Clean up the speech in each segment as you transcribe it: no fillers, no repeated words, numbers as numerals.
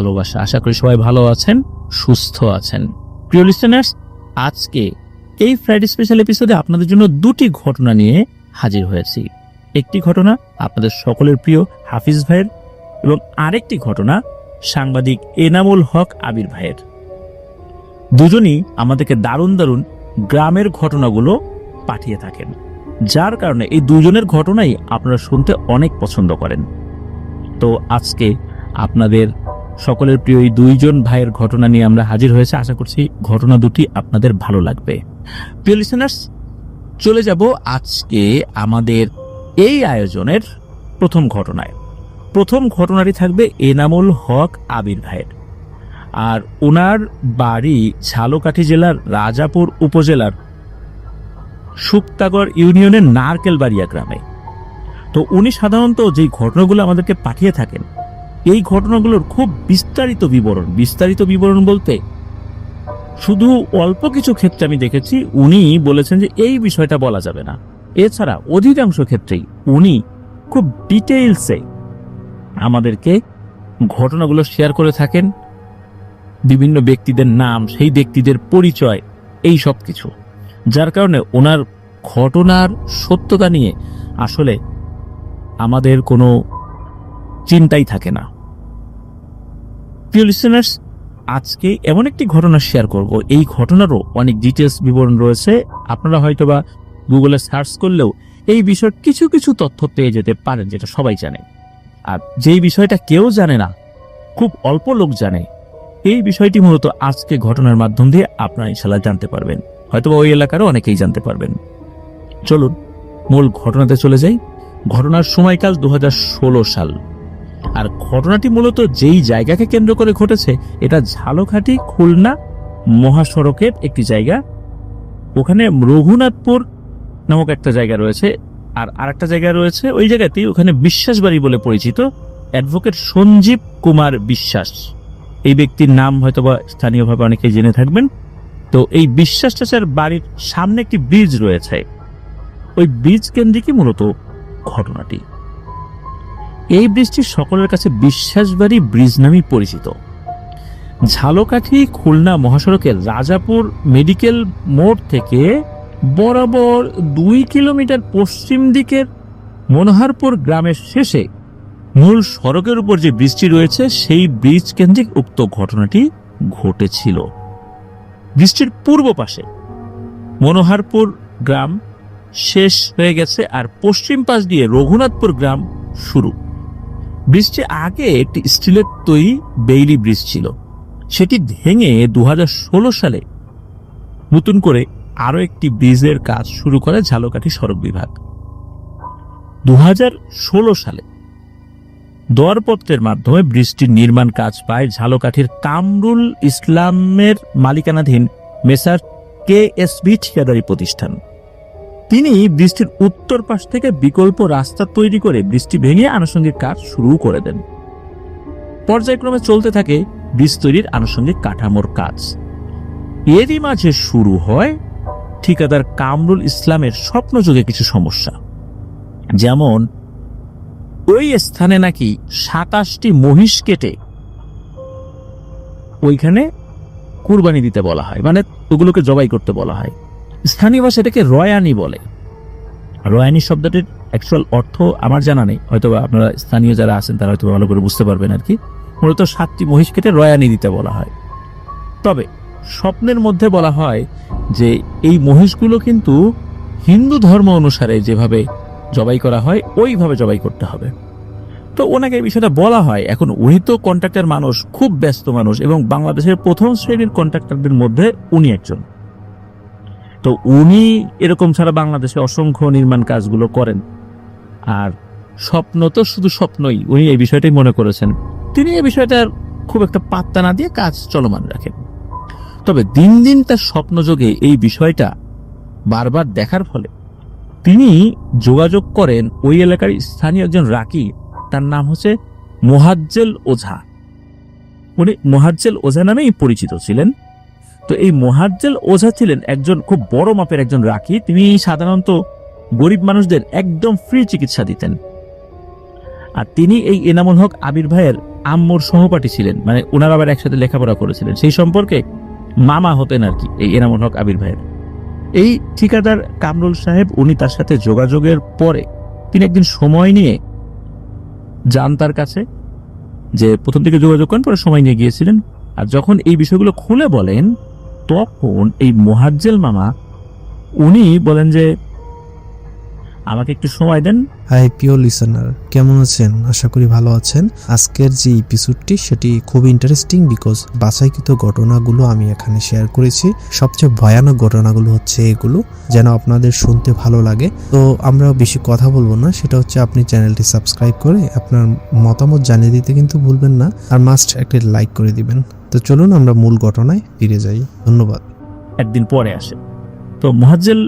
ভালোবাসা। আশা করি সবাই ভালো আছেন, সুস্থ আছেন। প্রিয় লিসেনার্স, আজকে এই ফ্রাইডে স্পেশাল এপিসোডে আপনাদের জন্য দুটি ঘটনা নিয়ে হাজির হয়েছি। একটি ঘটনা আপনাদের সকলের প্রিয় হাফিজ ভাইয়ের এবং আরেকটি ঘটনা সাংবাদিক এনামুল হক আবির ভাইয়ের। দুজনই আমাদেরকে দারুণ দারুণ গ্রামের ঘটনাগুলো পাঠিয়ে থাকেন, যার কারণে এই দুজনের ঘটনাই আপনারা শুনতে অনেক পছন্দ করেন। তো আজকে আপনাদের সকলের প্রিয় এই দুইজন ভাইয়ের ঘটনা নিয়ে আমরা হাজির হয়েছে। আশা করছি ঘটনা দুটি আপনাদের ভালো লাগবে। প্রিয় লিসেনার্স, চলে যাব আজকে আমাদের এই আয়োজনের প্রথম ঘটনায়। প্রথম ঘটনাটি থাকবে এনামুল হক আবির ভাইয়ের, আর ওনার বাড়ি ঝালকাঠি জেলার রাজাপুর উপজেলার শুক্তাগড় ইউনিয়নের নারকেলবাড়িয়া গ্রামে। তো উনি সাধারণত যেই ঘটনাগুলো আমাদেরকে পাঠিয়ে থাকেন, এই ঘটনাগুলোর খুব বিস্তারিত বিবরণ বলতে শুধু অল্প কিছু ক্ষেত্রে আমি দেখেছি উনি বলেছেন যে এই বিষয়টা বলা যাবে না। এছাড়া অধিকাংশ ক্ষেত্রেই উনি খুব ডিটেইলসে আমাদেরকে ঘটনাগুলো শেয়ার করে থাকেন, বিভিন্ন ব্যক্তিদের নাম, সেই ব্যক্তিদের পরিচয়, এই সব কিছু, যার কারণে ওনার ঘটনার সত্যতা নিয়ে আসলে আমাদের কোনো চিন্তাই থাকে না। প্রিয় লিসেনার্স, আজকে এমন একটি ঘটনা শেয়ার করব, এই ঘটনারও অনেক ডিটেলস বিবরণ রয়েছে। আপনারা হয়তোবা গুগলে সার্চ করলেও এই বিষয়ের কিছু কিছু তথ্য পেয়ে যেতে পারেন, যেটা সবাই জানে। আর যেই বিষয়টা কেউ জানে না, খুব অল্প লোক জানে, এই বিষয়টি মূলত আজকে ঘটনার মাধ্যম দিয়ে আপনারা ইনশাআল্লাহ জানতে পারবেন। হয়তোবা ওই এলাকারও অনেকেই জানতে পারবেন। চলুন মূল ঘটনাতে চলে যাই। ঘটনার সময়কাল 2016 সাল, আর ঘটনাটি মূলত যেই জায়গাকে কেন্দ্র করে ঘটেছে, এটা ঝালকাঠি খুলনা মহাসড়কের একটি জায়গা। ওখানে রঘুনাথপুর নামক একটা জায়গা রয়েছে, আর আরেকটা জায়গা রয়েছে ওই জায়গাতেই, ওখানে বিশ্বাস বাড়ি বলে পরিচিত। অ্যাডভোকেট সঞ্জীব কুমার বিশ্বাস, এই ব্যক্তির নাম হয়তোবা স্থানীয়ভাবে অনেকেই জেনে থাকবেন। তো এই বিশ্বাস চাচার বাড়ির সামনে একটি ব্রিজ রয়েছে, ওই ব্রিজ কেন্দ্রিকই মূলত ঘটনাটি। এই ব্রিজটি সকলের কাছে বিশ্বাসবাড়ি ব্রিজ নামেই পরিচিত। ঝালকাঠি খুলনা মহাসড়কের রাজাপুর মেডিকেল মোড় থেকে বরাবর 2 কিলোমিটার পশ্চিম দিকের মনোহরপুর গ্রামের শেষে মূল সড়কের উপর যে ব্রিজটি রয়েছে, সেই ব্রিজ কেন্দ্রিক উক্ত ঘটনাটি ঘটেছিল। ব্রিজটির পূর্ব পাশে মনোহরপুর গ্রাম শেষ হয়ে গেছে, আর পশ্চিম পাশ দিয়ে রঘুনাথপুর গ্রাম শুরু। ব্রিজটি আগে একটি স্টিলের তৈরি বেইলি ব্রিজ ছিল, সেটি ভেঙে 2016 সালে নতুন করে আরো একটি ব্রিজের কাজ শুরু করে ঝালকাঠি সড়ক বিভাগ। 2016 সালে দরপত্রের মাধ্যমে ব্রিজটির নির্মাণ কাজ পায় ঝালকাঠির কামরুল ইসলামের মালিকানাধীন মেসার KSB ঠিকাদারি প্রতিষ্ঠান। তিনি ব্রিজটির উত্তর পাশ থেকে বিকল্প রাস্তা তৈরি করে ব্রিজটি ভেঙে আনুষঙ্গিক কাজ শুরু করে দেন। পর্যায়ক্রমে চলতে থাকে ব্রিজ তৈরির আনুষঙ্গিক কাঠামোর কাজ। এরই মাঝে শুরু হয় ঠিকাদার কামরুল ইসলামের স্বপ্নযোগে কিছু সমস্যা, যেমন ওই স্থানে নাকি 27টি মহিষ কেটে ওইখানে কুরবানি দিতে বলা হয়, মানে ওগুলোকে জবাই করতে বলা হয়। স্থানীয় ভাষা এটাকে রয়ানি বলে। রয়ানি শব্দটির অ্যাকচুয়াল অর্থ আমার জানা নেই, হয়তো আপনারা স্থানীয় যারা আছেন তারা হয়তো ভালো করে বুঝতে পারবেন আর কি। মূলত 7টি মহিষ কেটে রয়ানি দিতে বলা হয়। তবে স্বপ্নের মধ্যে বলা হয় যে এই মহিষগুলো কিন্তু হিন্দু ধর্ম অনুসারে যেভাবে জবাই করা হয় ওইভাবে জবাই করতে হবে। তো ওনাকে এই বিষয়টা বলা হয়। এখন উনি তো কন্ট্রাক্টর মানুষ, খুব ব্যস্ত মানুষ, এবং বাংলাদেশের প্রথম শ্রেণীর কন্ট্রাক্টরদের মধ্যে উনি একজন। তো উনি এরকম ছাড়া বাংলাদেশে অসংখ্য নির্মাণ কাজগুলো করেন। আর স্বপ্ন তো শুধু স্বপ্নই, উনি এই বিষয়টাই মনে করেছেন। তিনি এই বিষয়টার খুব একটা পাত্তা না দিয়ে কাজ চলমান রাখেন। তবে দিন দিন তার স্বপ্নযোগে এই বিষয়টা বারবার দেখার ফলে তিনি যোগাযোগ করেন ওই এলাকার স্থানীয় একজন রাকি, তার নাম হচ্ছে মোহাজ্জেল ওঝা। উনি মোহাজ্জেল ওঝা নামেই পরিচিত ছিলেন। তো এই মোহাজ্জেল ওঝা ছিলেন একজন খুব বড় মাপের একজন রাকি। তিনি সাধারণত গরিব মানুষদের একদম ফ্রি চিকিৎসা দিতেন। আর তিনি এই এনামুল হক আবির ভাইয়ের আম্মুর সহপাঠী ছিলেন, মানে ওনারা আবার একসাথে লেখাপড়া করেছিলেন, সেই সম্পর্কে মামা হতেন আর কি এই এনামুল হক আবির ভাইয়ের। এই ঠিকাদার কামরুল সাহেব উনি তার সাথে যোগাযোগের পরে তিনি একদিন সময় নিয়ে যান তার কাছে, যে প্রথম দিকে যোগাযোগ করেন, পরে সময় নিয়ে গিয়েছিলেন। আর যখন এই বিষয়গুলো খুলে বলেন, তখন এই মোহাজ্জেল মামা উনি বলেন যে আমাকে একটু সময় দেন। হাই প্রিয় লিসেনার, কেমন আছেন? আশা করি ভালো আছেন। আজকের যে এপিসোডটি সেটি খুব ইন্টারেস্টিং, বিকজ বাছাইকৃত ঘটনাগুলো আমি এখানে শেয়ার করেছি। সবচেয়ে ভয়ানক ঘটনাগুলো হচ্ছে এগুলো, যেন আপনাদের শুনতে ভালো লাগে। তো আমরা বেশি কথা বলবো না, সেটা হচ্ছে আপনি চ্যানেলটি সাবস্ক্রাইব করে আপনার মতামত জানিয়ে দিতে কিন্তু ভুলবেন না, আর মাস্ট একটি লাইক করে দিবেন। তো চলুন আমরা মূল ঘটনায় ফিরে যাই। ধন্যবাদ। একদিন পরে আসে, তো মোহাজ্জেল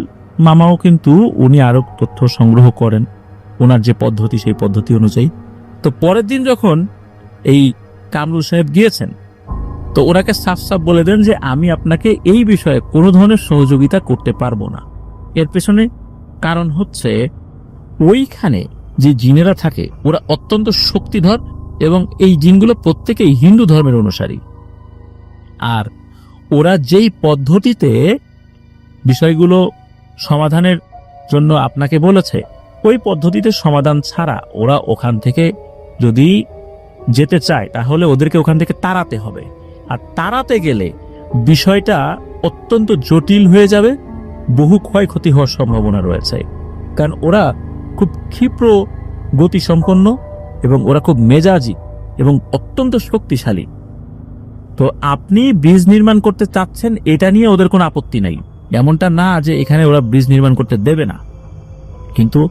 মামাও কিন্তু উনি আরো তথ্য সংগ্রহ করেন ওনার যে পদ্ধতি, সেই পদ্ধতি অনুযায়ী। তো পরের দিন যখন এই কামরুল সাহেব গিয়েছেন, তো ওনাকে সাফ সাফ বলে দেন যে আমি আপনাকে এই বিষয়ে কোনো ধরনের সহযোগিতা করতে পারবো না। এর পেছনে কারণ হচ্ছে ওইখানে যে জিনেরা থাকে ওরা অত্যন্ত শক্তিধর, এবং এই জিনগুলো প্রত্যেকেই হিন্দু ধর্মের অনুসারী। আর ওরা যেই পদ্ধতিতে বিষয়গুলো সমাধানের জন্য আপনাকে বলেছে, ওই পদ্ধতিতে সমাধান ছাড়া ওরা ওখান থেকে যদি যেতে চায় তাহলে ওদেরকে ওখান থেকে তাড়াতে হবে। আর তাড়াতে গেলে বিষয়টা অত্যন্ত জটিল হয়ে যাবে, বহু ক্ষয়ক্ষতি হওয়ার সম্ভাবনা রয়েছে। কারণ ওরা খুব ক্ষিপ্র গতিসম্পন্ন এবং ওরা খুব মেজাজি এবং অত্যন্ত শক্তিশালী। তো আপনি ব্রিজ নির্মাণ করতে চাচ্ছেন, এটা নিয়ে ওদের কোনো আপত্তি নাই, এমনটা না যে এখানে ওরা ব্রিজ নির্মাণ করতে দেবে না। কিন্তু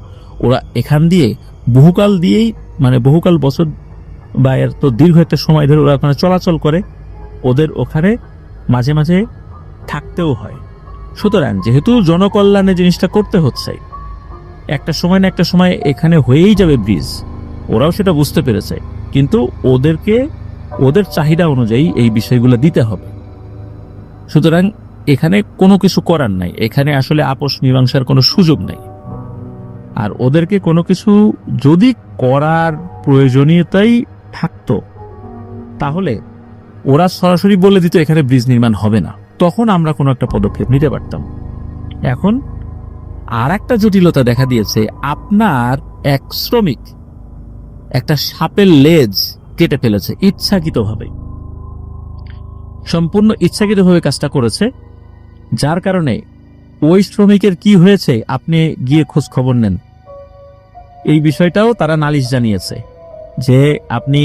ওরা এখান দিয়ে বহুকাল দিয়েই, মানে বহুকাল বছর বা এর তো দীর্ঘ একটা সময় ধরে ওরা ওখানে চলাচল করে, ওদের ওখানে মাঝে মাঝে থাকতেও হয়। সুতরাং যেহেতু জনকল্যাণে জিনিসটা করতে হচ্ছে, একটা সময় না একটা সময় এখানে হয়েই যাবে ব্রিজ, ওরাও সেটা বুঝতে পেরেছে। কিন্তু ওদেরকে ওদের চাহিদা অনুযায়ী এই বিষয়গুলো দিতে হবে। সুতরাং এখানে কোনো কিছু করার নাই, এখানে আসলে আপোষ মীমাংসার কোনো সুযোগ নাই। আর ওদেরকে কোনো কিছু যদি করার প্রয়োজনীয়তাই থাকতো তাহলে ওরা সরাসরি বলে দিত এখানে ব্রিজ নির্মাণ হবে না, তখন আমরা কোনো একটা পদক্ষেপ নিতে পারতাম। এখন আর একটা জটিলতা দেখা দিয়েছে, আপনার এক শ্রমিক একটা সাপের লেজ কেটে ফেলেছে ইচ্ছাকৃতভাবে, সম্পূর্ণ ইচ্ছাকৃতভাবে কাজটা করেছে। যার কারণে ওই শ্রমিকের কি হয়েছে আপনি গিয়ে খোঁজ খবর নেন। এই বিষয়টাও তারা নালিশ জানিয়েছে যে আপনি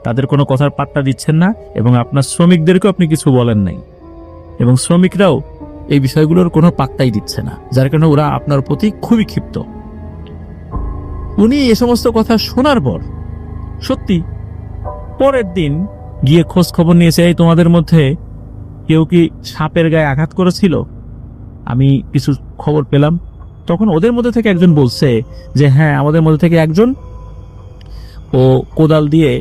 তাদের কোনো কথার পাত্তা দিচ্ছেন না এবং আপনার শ্রমিকদেরকেও আপনি কিছু বলেন নাই, এবং শ্রমিকরাও এই বিষয়গুলোর কোনো পাত্তাই দিচ্ছে না, যার কারণে ওরা আপনার প্রতি খুবই ক্ষিপ্ত। উনি এ সমস্ত কথা শোনার পর সত্যি পরের দিন গিয়ে খোঁজ খবর নিয়েছে, এই তোমাদের মধ্যে কেউ কি সাপের গায়ে আঘাত করেছিল? আমি কিছু খবর পেলাম। তখন ওদের মধ্যে থেকে একজন বলছে যে হ্যাঁ, আমাদের মধ্যে থেকে একজন ও কোদাল দিয়ে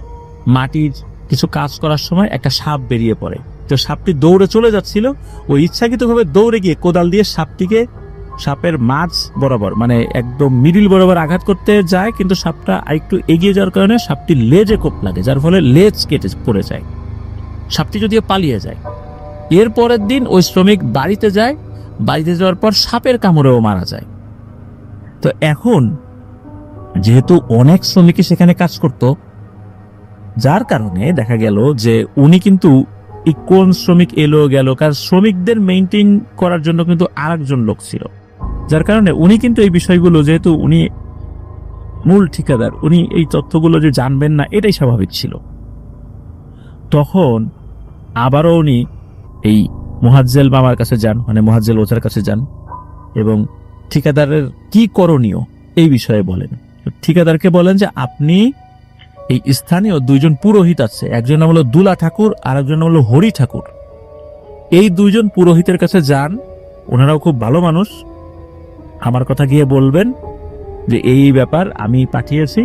মাটির কিছু কাজ করার সময় একটা সাপ বেরিয়ে পড়ে, তো সাপটি দৌড়ে চলে যাচ্ছিল, ও ইচ্ছাকৃতভাবে দৌড়ে গিয়ে কোদাল দিয়ে সাপটিকে সাপের মাঝ বরাবর, মানে একদম মিডিল বরাবর আঘাত করতে যায়, কিন্তু সাপটা আরেকটু এগিয়ে যাওয়ার কারণে সাপটি লেজে কোপ লাগে, যার ফলে লেজ কেটে পড়ে যায়, সাপটি যদিও পালিয়ে যায়। এর পরের দিন ওই শ্রমিক বাড়িতে যায়, বাড়িতে যাওয়ার পর সাপের কামড়েও মারা যায়। তো এখন যেহেতু অনেক শ্রমিকই সেখানে কাজ করত, যার কারণে দেখা গেল যে উনি কিন্তু কোন শ্রমিক এলো গেল, কারণ শ্রমিকদের মেইনটেইন করার জন্য কিন্তু আরেকজন লোক ছিল, যার কারণে উনি কিন্তু এই বিষয়গুলো, যেহেতু উনি মূল ঠিকাদার, উনি এই তথ্যগুলো যে জানবেন না এটাই স্বাভাবিক ছিল। তখন আবারও উনি এই মোহাজ্জেল মামার কাছে যান, মানে মোহাজ্জেল ওঝার কাছে যান, এবং ঠিকাদারের কি করণীয় এই বিষয়ে বলেন। ঠিকাদারকে বলেন যে আপনি এই স্থানীয় দুইজন পুরোহিত আছে, একজন নাম হলো দুলা ঠাকুর আর একজন নাম হলো হরি ঠাকুর, এই দুইজন পুরোহিতের কাছে যান, ওনারাও খুব ভালো মানুষ, আমার কথা গিয়ে বলবেন যে এই ব্যাপার আমি পাঠিয়েছি,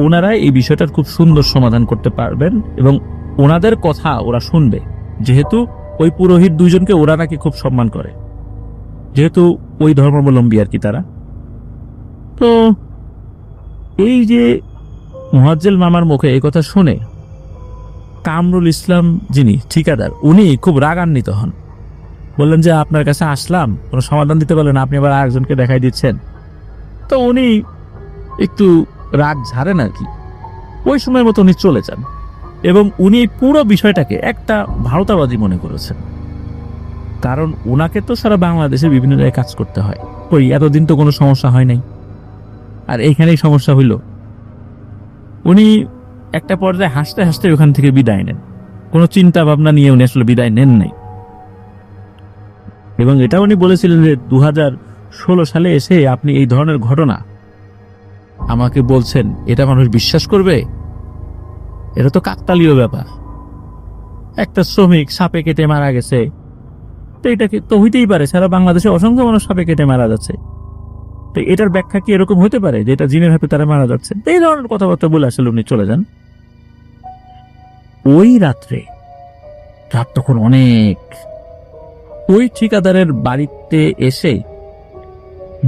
ওনারা এই বিষয়টার খুব সুন্দর সমাধান করতে পারবেন এবং ওনাদের কথা ওরা শুনবে, যেহেতু ওই পুরোহিত দুইজনকে ওরা নাকি খুব সম্মান করে, যেহেতু ওই ধর্মাবলম্বী আর কি তারা। তো এই যে মোহাজ্জেল মামার মুখে এই কথা শুনে কামরুল ইসলাম যিনি ঠিকাদার, উনি খুব রাগান্বিত হন। বললেন যে আপনার কাছে আসলাম, কোনো সমাধান দিতে পারলেন, আপনি আবার আরেকজনকে দেখাই দিচ্ছেন। তো উনি একটু রাগ ঝাড়েন আর কি। ওই সময়ের মতো উনি চলে যান এবং উনি এই পুরো বিষয়টাকে একটা ভারতাবাজি মনে করেছেন। কারণ ওনাকে তো সারা বাংলাদেশে বিভিন্ন জায়গায় কাজ করতে হয়, ওই এতদিন তো কোনো সমস্যা হয় নাই, আর এইখানেই সমস্যা হইল। উনি একটা পর্যায়ে হাসতে হাসতে ওখান থেকে বিদায় নেন, কোনো চিন্তা ভাবনা নিয়ে উনি আসলে বিদায় নেন নাই। এবং এটা উনি বলেছিলেন যে 2016 সালে এসে আপনি এই ধরনের ঘটনা আমাকে বলছেন, এটা মানুষ বিশ্বাস করবে? এটা তো কাকতালীয় ব্যাপার, একটা শ্রমিক সাপে কেটে মারা গেছে, তো এটা তো হইতেই পারে, সারা বাংলাদেশে অসংখ্য মানুষ সাপে কেটে মারা যাচ্ছে, তো এটার ব্যাখ্যা কি এরকম হতে পারে যে এটা জিনের হাতে তারা মারা যাচ্ছে? এই ধরনের কথাবার্তা বলে আসলে উনি চলে যান। ওই রাত্রে, রাত তখন অনেক, ওই ঠিকাদারের বাড়িতে এসে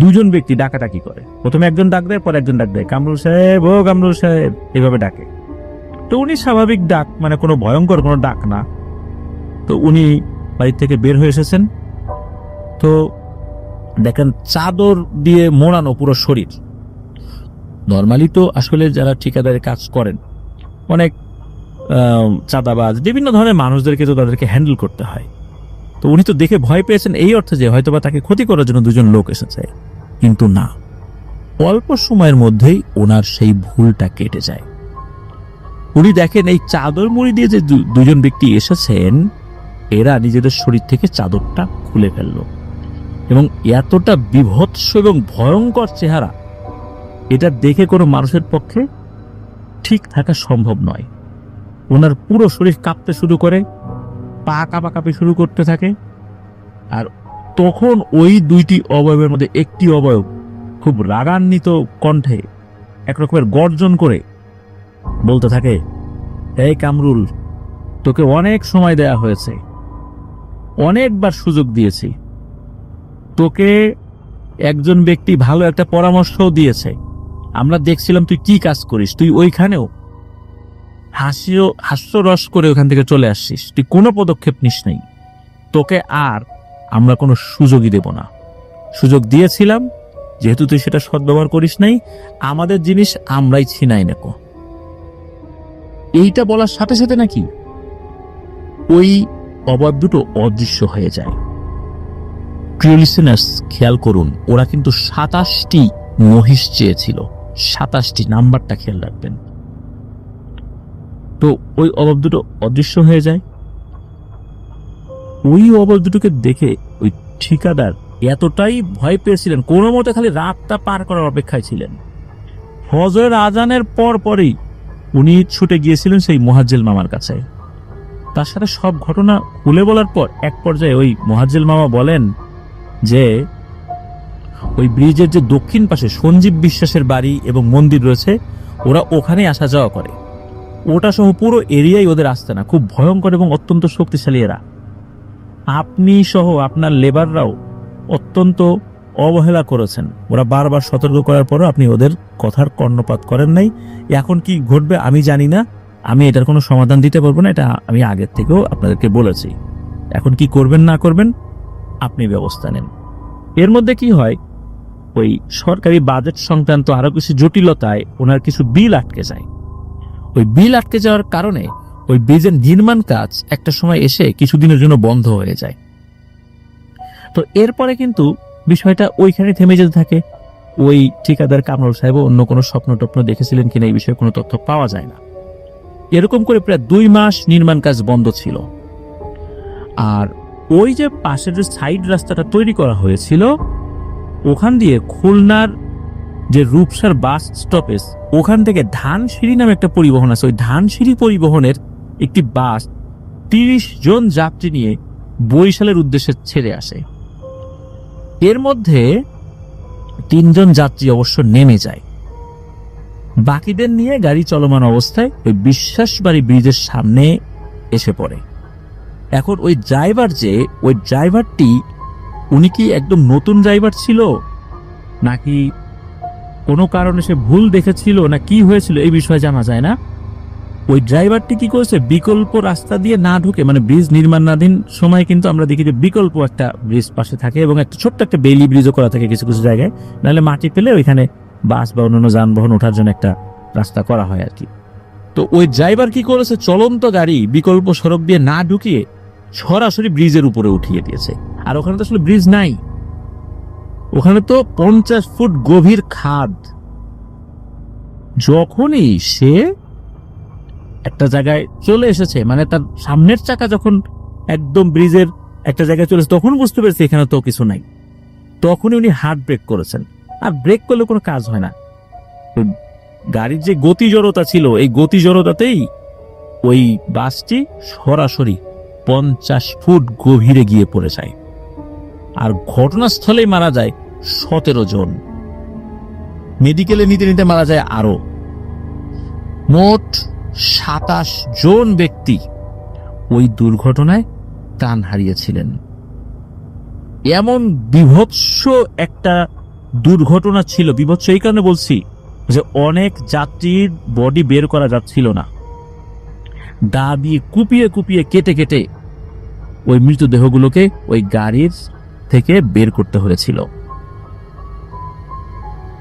দুজন ব্যক্তি ডাকাডাকি করে। প্রথমে একজন ডাক দেয়, পর একজন ডাক দেয়, কামরুল সাহেব, ও কামরুল সাহেব, এভাবে ডাকে। তো উনি স্বাভাবিক ডাক, মানে কোনো ভয়ঙ্কর কোনো ডাক না। তো উনি বাড়ি থেকে বের হয়ে এসেছেন, তো দেখেন চাদর দিয়ে মোড়ানো পুরো শরীর। নর্মালি তো আসলে যারা ঠিকাদারের কাজ করেন, অনেক চাঁদাবাজ বিভিন্ন ধরনের মানুষদেরকে তো তাদেরকে হ্যান্ডেল করতে হয়। তো উনি তো দেখে ভয় পেয়েছেন এই অর্থে যে হয়তোবা তাকে ক্ষতি করার জন্য দুজন লোক এসেছে, কিন্তু না, অল্প সময়ের মধ্যেই ওনার সেই ভুলটা কেটে যায়। উনি দেখেন এই চাদর মুড়ি দিয়ে যে দুজন ব্যক্তি এসেছেন, এরা নিজেদের শরীর থেকে চাদরটা খুলে ফেলল এবং এতটা বিভৎস এবং ভয়ঙ্কর চেহারা, এটা দেখে কোনো মানুষের পক্ষে ঠিক থাকা সম্ভব নয়। ওনার পুরো শরীর কাঁপতে শুরু করে, পা কাঁপাকাঁপি শুরু করতে থাকে, আর তখন ওই দুইটি অবয়বের মধ্যে একটি অবয়ব খুব রাগান্বিত কণ্ঠে একরকমের গর্জন করে বলতে থাকে, এই কামরুল, তোকে অনেক সময় দেয়া হয়েছে, অনেকবার সুযোগ দিয়েছি, তোকে একজন ব্যক্তি ভালো একটা পরামর্শও দিয়েছে, আমরা দেখছিলাম তুই কি কাজ করিস, তুই ওইখানেও হাস্যরস করে ওখান থেকে চলে আসছিস, তুই কোনো পদক্ষেপ নিস নাই, তোকে আর আমরা কোনো সুযোগই দেব না। সুযোগ দিয়েছিলাম, যেহেতু তুই সেটা সদ্ব্যবহার করিস নাই, আমাদের জিনিস আমরাই ছিনাই নেব। এইটা বলার সাথে সাথে নাকি ওই অবয়ব দুটো অদৃশ্য হয়ে যায়। প্রিয় লিসেনার্স, খেয়াল করুন, ওরা কিন্তু 27টি মহিষ চেয়েছিল, 27টি, নাম্বারটা খেয়াল রাখবেন। তো ওই অবয়ব দুটো অদৃশ্য হয়ে যায়। ওই অবয়ব দুটোকে দেখে ওই ঠিকাদার এতটাই ভয় পেয়েছিলেন, কোনো মতে খালি রাতটা পার করার অপেক্ষায় ছিলেন। ফজরের আজানের পরই উনি ছুটে গিয়েছিলেন সেই মোহাজ্জেল মামার কাছে। তার সাথে সব ঘটনা খুলে বলার পর এক পর্যায়ে ওই মোহাজ্জেল মামা বলেন যে ওই ব্রিজের যে দক্ষিণ পাশে সঞ্জীব বিশ্বাসের বাড়ি এবং মন্দির রয়েছে, ওরা ওখানে আসা যাওয়া করে, ওটা সহ পুরো এরিয়াই ওদের আস্তানা, খুব ভয়ঙ্কর এবং অত্যন্ত শক্তিশালী এরা। আপনি সহ আপনার লেবাররাও অত্যন্ত অবহেলা করেছেন, ওরা বারবার সতর্ক করার পরও আপনি ওদের কথার কর্ণপাত করেন নাই। এখন কি ঘটবে আমি জানি না, আমি এটার কোনো সমাধান দিতে পারবো না, এটা আমি আগের থেকেও আপনাদেরকে বলেছি। এখন কি করবেন না করবেন আপনি ব্যবস্থা নেন। এর মধ্যে কি হয়, ওই সরকারি বাজেট সংক্রান্ত আরো কিছু জটিলতায় ওনার কিছু বিল আটকে যায়। ওই বিল আটকে যাওয়ার কারণে ওই ব্রিজের নির্মাণ কাজ একটা সময় এসে কিছুদিনের জন্য বন্ধ হয়ে যায়। তো এরপরে কিন্তু বিষয়টা ওইখানে থেমে যেতে থাকে। ওই ঠিকাদার কামরুল সাহেব অন্য কোনো স্বপ্ন টপ্ন দেখেছিলেন কিনা এই বিষয়ে কোনো তথ্য পাওয়া যায় না। এরকম করে প্রায় 2 মাস নির্মাণ কাজ বন্ধ ছিল। আর ওই যে পাশের যে সাইড রাস্তাটা তৈরি করা হয়েছিল, ওখান দিয়ে খুলনার যে রূপসার বাস স্টপেজ, ওখান থেকে ধানসিঁড়ি নামে একটা পরিবহন আছে, ওই ধানসিঁড়ি পরিবহনের একটি বাস 30 জন যাত্রী নিয়ে বরিশালের উদ্দেশ্যে ছেড়ে আসে। এর মধ্যে 3 জন যাত্রী অবশ্য নেমে যায়, বাকিদের নিয়ে গাড়ি চলমান অবস্থায় ওই বিশ্বাসবাড়ি ব্রিজের সামনে এসে পড়ে। এখন ওই ড্রাইভারটি উনি কি একদম নতুন ড্রাইভার ছিল, নাকি কোনো কারণে সে ভুল দেখেছিল, না কি হয়েছিল এই বিষয়ে জানা যায় না। ওই ড্রাইভারটি কি করেছে, বিকল্প রাস্তা দিয়ে না ঢুকে, মানে ব্রিজ নির্মাণাধীন সময় কিন্তু আমরা দেখি যে বিকল্প একটা ব্রিজ পাশে থাকে এবং একটা ছোট্ট একটা বেইলি ব্রিজও করা থাকে কিছু কিছু জায়গায়, নাহলে মাটি পেলে ওইখানে বাস বা অন্যান্য যানবাহন ওঠার জন্য একটা রাস্তা করা হয় আর কি। তো ওই ড্রাইভার কি করেছে, চলন্ত গাড়ি বিকল্প সড়ক দিয়ে না ঢুকিয়ে সরাসরি ব্রিজের উপরে উঠিয়ে দিয়েছে। আর ওখানে তো আসলে ব্রিজ নাই, ওখানে তো 50 ফুট গভীর খাদ। যখনই সে একটা জায়গায় চলে এসেছে, মানে তার সামনের চাকা যখন একদম ব্রিজের একটা জায়গায় চলে এসেছে, তখন বুঝতে পেরেছে এখানে তো কিছু নাই। তখনই উনি হার্ড ব্রেক করেছেন। আর ব্রেক করলে কোনো কাজ হয় না, গাড়ির যে গতি জড়তা ছিল, এই গতি জড়তাতেই ওই বাসটি সরাসরি 50 ফুট গভীরে গিয়ে পড়ে যায়। আর ঘটনাস্থলেই মারা যায় 17 জন, মেডিকেলে নিতে নিতে মারা যায় আরো। মোট 27 জন ব্যক্তি ওই দুর্ঘটনায় প্রাণ হারিয়েছিলেন। এমন বিভৎস একটা দুর্ঘটনা ছিল। বিভৎস এই কারণে বলছি যে অনেক যাত্রীর বডি বের করা যাচ্ছিল না, দা দিয়ে কুপিয়ে কুপিয়ে কেটে কেটে ওই মৃতদেহগুলোকে ওই গাড়ির থেকে বের করতে হয়েছিল।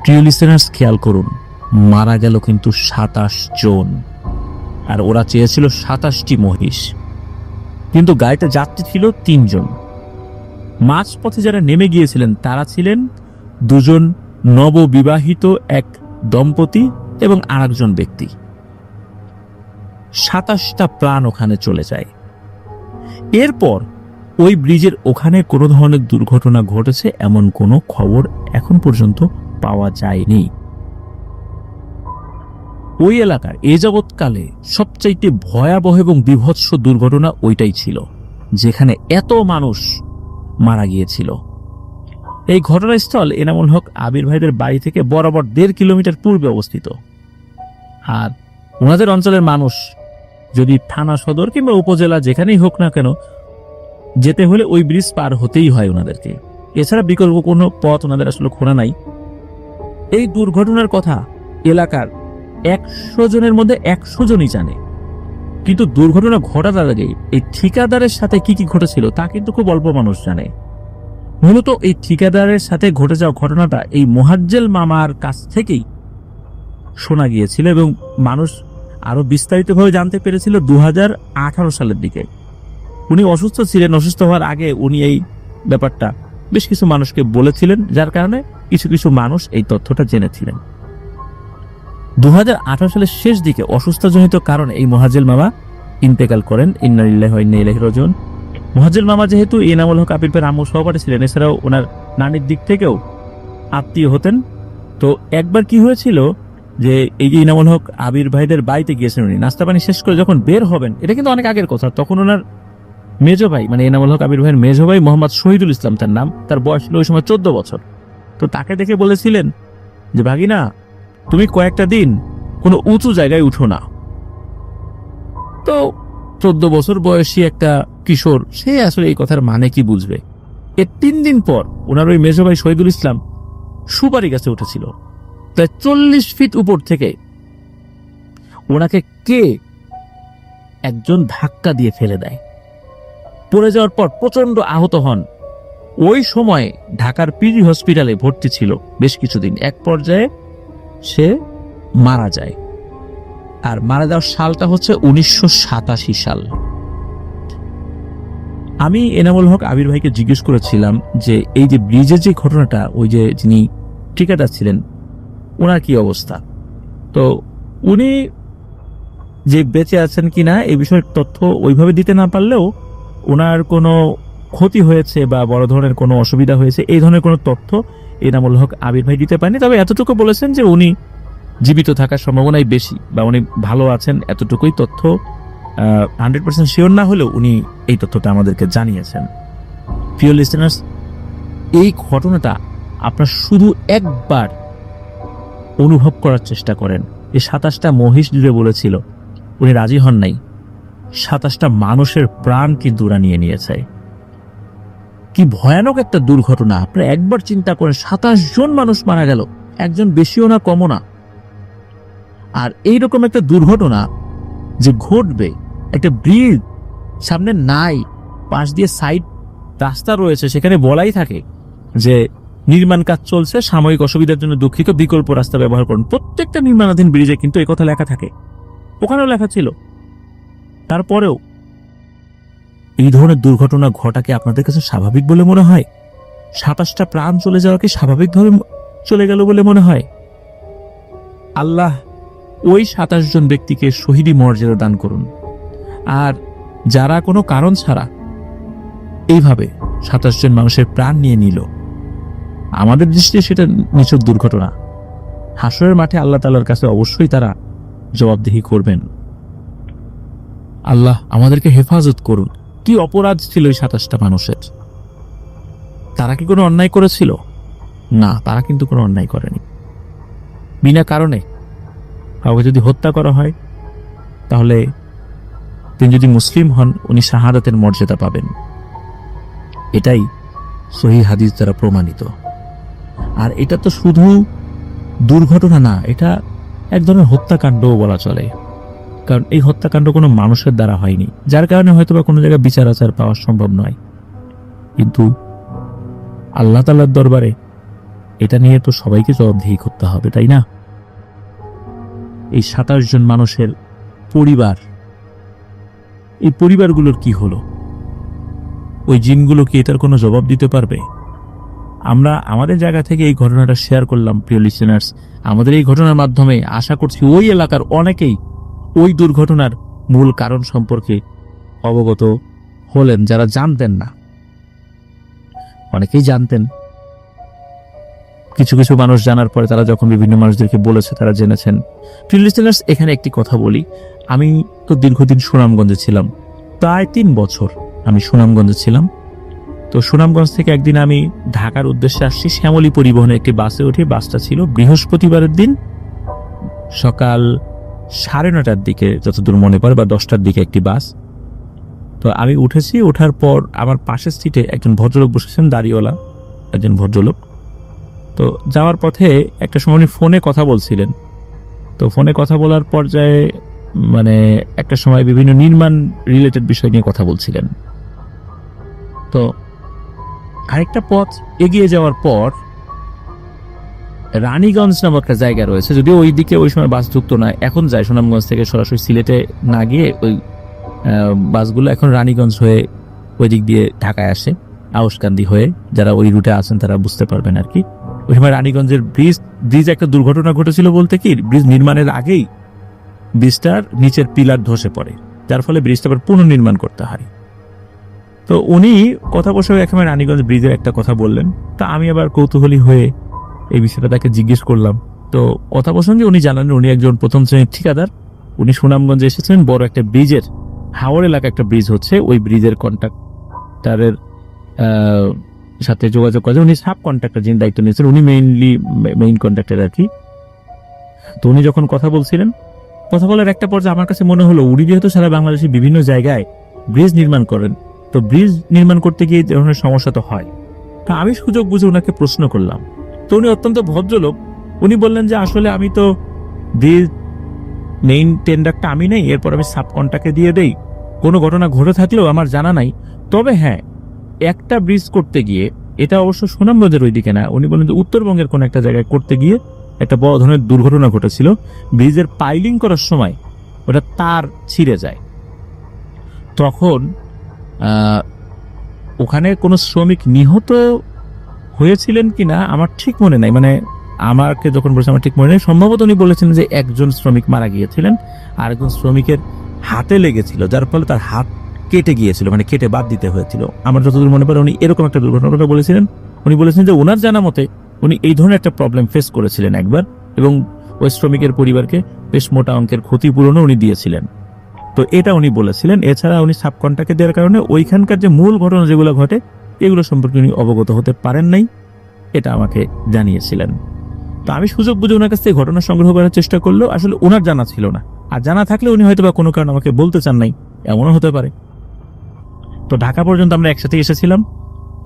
প্রিয় লিসেনার্স, খেয়াল করুন, মারা গেল কিন্তু 27 জন, আর ওরা চেয়েছিল 27টি মহিষ, কিন্তু গাড়িতে যাত্রী ছিল 3 জন। মাঝপথে যারা নেমে গিয়েছিলেন তারা ছিলেন 2 জন নববিবাহিত এক দম্পতি এবং আরেকজন ব্যক্তি। 27টা প্রাণ ওখানে চলে যায়। এরপর ওই ব্রিজের ওখানে কোনো ধরনের দুর্ঘটনা ঘটেছে এমন কোনো খবর এখন পর্যন্ত পাওয়া যায়নি। ওই এলাকার এ যাবৎকালে সবচাইতে ভয়াবহ এবং বিভৎস দুর্ঘটনা ওইটাই ছিল, যেখানে এত মানুষ মারা গিয়েছিল। এই ঘটনাস্থল এনামুল হক আবির ভাইদের বাড়ি থেকে বরাবর 1.5 কিলোমিটার পূর্বে অবস্থিত। আর ওনাদের অঞ্চলের মানুষ যদি থানা সদর কিংবা উপজেলা যেখানেই হোক না কেন যেতে হলে ওই ব্রিজ পার হতেই হয় ওনাদেরকে, এছাড়া বিকল্প কোনো পথ ওনাদের আসলে খোলা নাই। এই দুর্ঘটনার কথা এলাকার 100 জনের মধ্যে 100 জনই জানে, কিন্তু দুর্ঘটনা ঘটার আগে এই ঠিকাদারের সাথে কি কি ঘটেছিল তা কিন্তু খুব অল্প মানুষ জানে। মূলত এই ঠিকাদারের সাথে ঘটে যাওয়া ঘটনাটা এই মোহাজ্জেল মামার কাছ থেকেই শোনা গিয়েছিল এবং মানুষ আরো বিস্তারিতভাবে জানতে পেরেছিল 2018 সালের দিকে। উনি অসুস্থ ছিলেন, অসুস্থ হওয়ার আগে উনি এই ব্যাপারটা বেশ কিছু মানুষকে বলেছিলেন, যার কারণে কিছু কিছু মানুষ এই তথ্যটা জেনেছিলেন। 2018 সালের শেষ দিকে অসুস্থজনিত কারণে এই মোহাজ্জেল মামা ইন্তেকাল করেন। ইন্না লিল্লাহি ওয়া ইন্না ইলাইহি রাজিউন। মোহাজ্জেল মামা যেহেতু এনামুল হক আবির ভাইয়ের আম্মু সহপাঠী ছিলেন, এছাড়াও ওনার নানির দিক থেকেও আত্মীয় হতেন। তো একবার কি হয়েছিল যে এই যে এনামুল হক আবির ভাইদের বাড়িতে গিয়েছেন উনি, নাস্তা পানি শেষ করে যখন বের হবেন, এটা কিন্তু অনেক আগের কথা, তখন ওনার মেজো ভাই মানে এনামুল হক আবির ভাইয়ের মেজো ভাই মোহাম্মদ শহীদুল ইসলাম তার নাম, তার বয়স ছিল ওই সময় 14 বছর। তো তাকে দেখে বলেছিলেন যে ভাগিনা, তুমি কয়েকটা দিন কোনো উঁচু জায়গায় উঠো না। তো 14 বছর বয়সী একটা কিশোর, সে আসলে এই কথার মানে কি বুঝবে। এর 3 দিন পর ওনার ওই মেজো ভাই শহীদুল ইসলাম সুপারি গাছে উঠেছিল, প্রায় 40 ফিট উপর থেকে ওনাকে কে একজন ধাক্কা দিয়ে ফেলে দেয়। পড়ে যাওয়ার পর প্রচন্ড আহত হন। ওই সময় ঢাকার পিজি হসপিটালে ভর্তি ছিল বেশ কিছুদিন। এক পর্যায়ে সে মারা যায়, আর মারা যাওয়ার সালটা হচ্ছে 1987 সাল। আমি এনামুল হক আবির ভাইকে জিজ্ঞেস করেছিলাম যে এই যে ব্রিজের যে ঘটনাটা, ওই যে যিনি ঠিকাদার ছিলেন ওনার কি অবস্থা। তো উনি যে বেঁচে আছেন কিনা এই বিষয়ের তথ্য ওইভাবে দিতে না পারলেও ওনার কোনো ক্ষতি হয়েছে বা বড় ধরনের কোনো অসুবিধা হয়েছে এই ধরনের কোনো তথ্য এনামুল হক আবির ভাই দিতে পারেনি। তবে এতটুকু বলেছেন যে উনি জীবিত থাকার সম্ভাবনাই বেশি বা উনি ভালো আছেন, এতটুকুই তথ্য। 100% শিওর না হলেও উনি এই তথ্যটা আমাদেরকে জানিয়েছেন। প্রিয় লিসেনার্স, এই ঘটনাটা আপনার শুধু একবার অনুভব করার চেষ্টা করেন। এই 27টা মহিষ জুড়ে বলেছিল, উনি রাজি হন নাই, 27টা মানুষের প্রাণ কিন্তু ওরা নিয়ে নিয়েছে। কি ভয়ানক একটা দুর্ঘটনা! আপনারা একবার চিন্তা করেন, 27 জন মানুষ মারা গেল, একজন বেশিও না কমও না। আর এইরকম একটা দুর্ঘটনা যে ঘটবে। একটা ব্রিজ সামনে নাই, পাশ দিয়ে সাইড রাস্তা রয়েছে, সেখানে বলাই থাকে যে নির্মাণ কাজ চলছে, সাময়িক অসুবিধার জন্য দুঃখিত, বিকল্প রাস্তা ব্যবহার করুন। প্রত্যেকটা নির্মাণাধীন ব্রিজে কিন্তু এই কথা লেখা থাকে, ওখানেও লেখা ছিল। তারপরেও এই ধরনের দুর্ঘটনা ঘটাকে আপনাদের কাছে স্বাভাবিক বলে মনে হয়? 27টা প্রাণ চলে যাওয়া কি স্বাভাবিকভাবে চলে গেল বলে মনে হয়? আল্লাহ ওই 27 জন ব্যক্তিকে শহীদি মর্যাদা দান করুন। আর যারা কোনো কারণ ছাড়া এইভাবে 27 জন মানুষের প্রাণ নিয়ে নিল, আমাদের দৃষ্টিতে সেটা নিছক দুর্ঘটনা। হাসরের মাঠে আল্লাহ তাআলার কাছে অবশ্যই তারা জবাবদিহি করবেন। আল্লাহ আমাদেরকে হেফাজত করুন। কি অপরাধ ছিল এই 27টা মানুষের? তারা কি কোনো অন্যায় করেছিল? না, তারা কিন্তু কোনো অন্যায় করেনি। বিনা কারণে কাউকে যদি হত্যা করা হয়, তাহলে তিনি যদি মুসলিম হন, উনি শাহাদাতের মর্যাদা পাবেন। এটাই সহিহ হাদিস দ্বারা প্রমাণিত। আর এটা তো শুধু দুর্ঘটনা না, এটা এক ধরনের হত্যাকাণ্ডও বলা চলে। কারণ এই হত্যাকাণ্ড কোনো মানুষের দ্বারা হয়নি, যার কারণে হয়তো বা কোনো জায়গায় বিচার আচার পাওয়া সম্ভব নয়। কিন্তু আল্লাহ তাআলার দরবারে এটা নিয়ে তো সবাইকে জবাবদিহি করতে হবে, তাই না? এই 27 জন মানুষের পরিবার, এই পরিবারগুলোর কি হলো? ওই জিনগুলো কি এটার কোনো জবাব দিতে পারবে? আমরা আমাদের জায়গা থেকে এই ঘটনাটা শেয়ার করলাম প্রিয় লিসেনার্স। আমাদের এই ঘটনার মাধ্যমে আশা করছি ওই এলাকার অনেকেই ওই দুর্ঘটনার মূল কারণ সম্পর্কে অবগত হলেন, যারা জানতেন না। অনেকেই জানতেন, কিছু কিছু মানুষ জানার পরে তারা যখন বিভিন্ন মানুষদেরকে বলেছে তারা জেনেছেন। প্রিয় লিসেনার্স, এখানে একটি কথা বলি। আমি তো দীর্ঘদিন সুনামগঞ্জে ছিলাম, প্রায় 3 বছর আমি সুনামগঞ্জে ছিলাম। তো সুনামগঞ্জ থেকে একদিন আমি ঢাকার উদ্দেশ্যে আসছি, শ্যামলী পরিবহনে একটি বাসে উঠে। বাসটা ছিল বৃহস্পতিবারের দিন সকাল 9:30টার দিকে, যতদূর মনে পড়ে, বা 10টার দিকে একটি বাস। তো আমি উঠেছি, ওঠার পর আমার পাশের সিটে একজন ভদ্রলোক বসেছেন, দাড়িওয়ালা একজন ভদ্রলোক। তো যাওয়ার পথে একটা সময় উনি ফোনে কথা বলছিলেন। তো ফোনে কথা বলার পর্যায়ে মানে একটা সময় বিভিন্ন নির্মাণ রিলেটেড বিষয় নিয়ে কথা বলছিলেন। তো আরেকটা পথ এগিয়ে যাওয়ার পর রানীগঞ্জ নামক একটা জায়গা রয়েছে, যদিও ওই দিকে ওই সময় বাস ঢুকতো না, এখন যায় সুনামগঞ্জ থেকে সরাসরি সিলেটে না গিয়ে ওই বাসগুলো এখন রানীগঞ্জ হয়ে ওই দিক দিয়ে ঢাকায় আসে, আউশকান্দি হয়ে। যারা ওই রুটে আছেন তারা বুঝতে পারবেন আর কি। ওই সময় রানীগঞ্জের ব্রিজ একটা দুর্ঘটনা ঘটেছিল বলতে কি, ব্রিজ নির্মাণের আগেই ব্রিজটার নিচের পিলার ধসে পড়ে, যার ফলে ব্রিজটা আবার পুনর্নির্মাণ করতে হয়। তো উনি কথা বসে একসময় রানীগঞ্জ ব্রিজের একটা কথা বললেন। তা আমি আবার কৌতূহলী হয়ে এই বিষয়টা তাকে জিজ্ঞেস করলাম। তো কথা প্রসঙ্গে উনি জানালেন উনি একজন প্রথম শ্রেণীর ঠিকাদার। উনি সুনামগঞ্জে এসেছেন বড় একটা ব্রিজের, হাওড় এলাকা একটা ব্রিজ হচ্ছে, ওই ব্রিজের কন্ট্রাক্টরের সাথে যোগাযোগ করে। উনি সাব কন্ট্রাক্টর যিনি দায়িত্ব নিয়েছেন, উনি মেইন কন্ট্রাক্টর আর কি। তো উনি যখন কথা বলছিলেন, কথা বলার একটা পর্যায়ে আমার কাছে মনে হলো উনি যেহেতু সারা বাংলাদেশে বিভিন্ন জায়গায় ব্রিজ নির্মাণ করেন, তো ব্রিজ নির্মাণ করতে গিয়ে ধরনের সমস্যা তো হয়। তা আমি সুযোগ বুঝে ওনাকে প্রশ্ন করলাম। তো উনি অত্যন্ত ভদ্রলোক, উনি বললেন যে আসলে আমি তো ব্রিজ মেইন টেন্ডারটা আমি নেই, এরপর আমি সাব কন্ট্রাক্টে দিয়ে দেই। কোনো ঘটনা ঘটে থাকলেও আমার জানা নাই। তবে হ্যাঁ, একটা ব্রিজ করতে গিয়ে, এটা অবশ্য সুনামগঞ্জের ওইদিকে না, উনি বলেন যে উত্তরবঙ্গের কোন একটা জায়গায় করতে গিয়ে একটা বড় ধরনের দুর্ঘটনা ঘটেছিল। ব্রিজের পাইলিং করার সময় ওটা তার ছিঁড়ে যায়। তখন ওখানে কোনো শ্রমিক নিহত হয়েছিলেন কিনা আমার ঠিক মনে নাই, মানে আমাকে যখন বলেছে আমার ঠিক মনে নেই। সম্ভবত উনি বলেছিলেন যে একজন শ্রমিক মারা গিয়েছিলেন, আর একজন শ্রমিকের হাতে লেগেছিল, যার ফলে তার হাত কেটে গিয়েছিল, মানে কেটে বাদ দিতে হয়েছিল। আমার যতদূর মনে পড়ে উনি এরকম একটা দুর্ঘটনার কথা বলেছিলেন। উনি বলেছেন যে ওনার জানা মতে উনি এই ধরনের একটা প্রবলেম ফেস করেছিলেন একবার, এবং ওই শ্রমিকের পরিবারকে বেশ মোটা অঙ্কের ক্ষতিপূরণও উনি দিয়েছিলেন। তো এটা উনি বলেছিলেন। এছাড়া উনি সাব কন্ট্রাক্টে দেওয়ার কারণে ওইখানকার যে মূল ঘটনা যেগুলো ঘটে এগুলো সম্পর্কে উনি অবগত হতে পারেন নাই, এটা আমাকে জানিয়েছিলেন। তো আমি সুযোগ বুঝে ওনার কাছ থেকে ঘটনা সংগ্রহ করার চেষ্টা করলেও আসলে ওনার জানা ছিল না, আর জানা থাকলে উনি হয়তো বা কোনো কারণে আমাকে বলতে চান নাই, এমনও হতে পারে। তো ঢাকা পর্যন্ত আমরা একসাথে এসেছিলাম,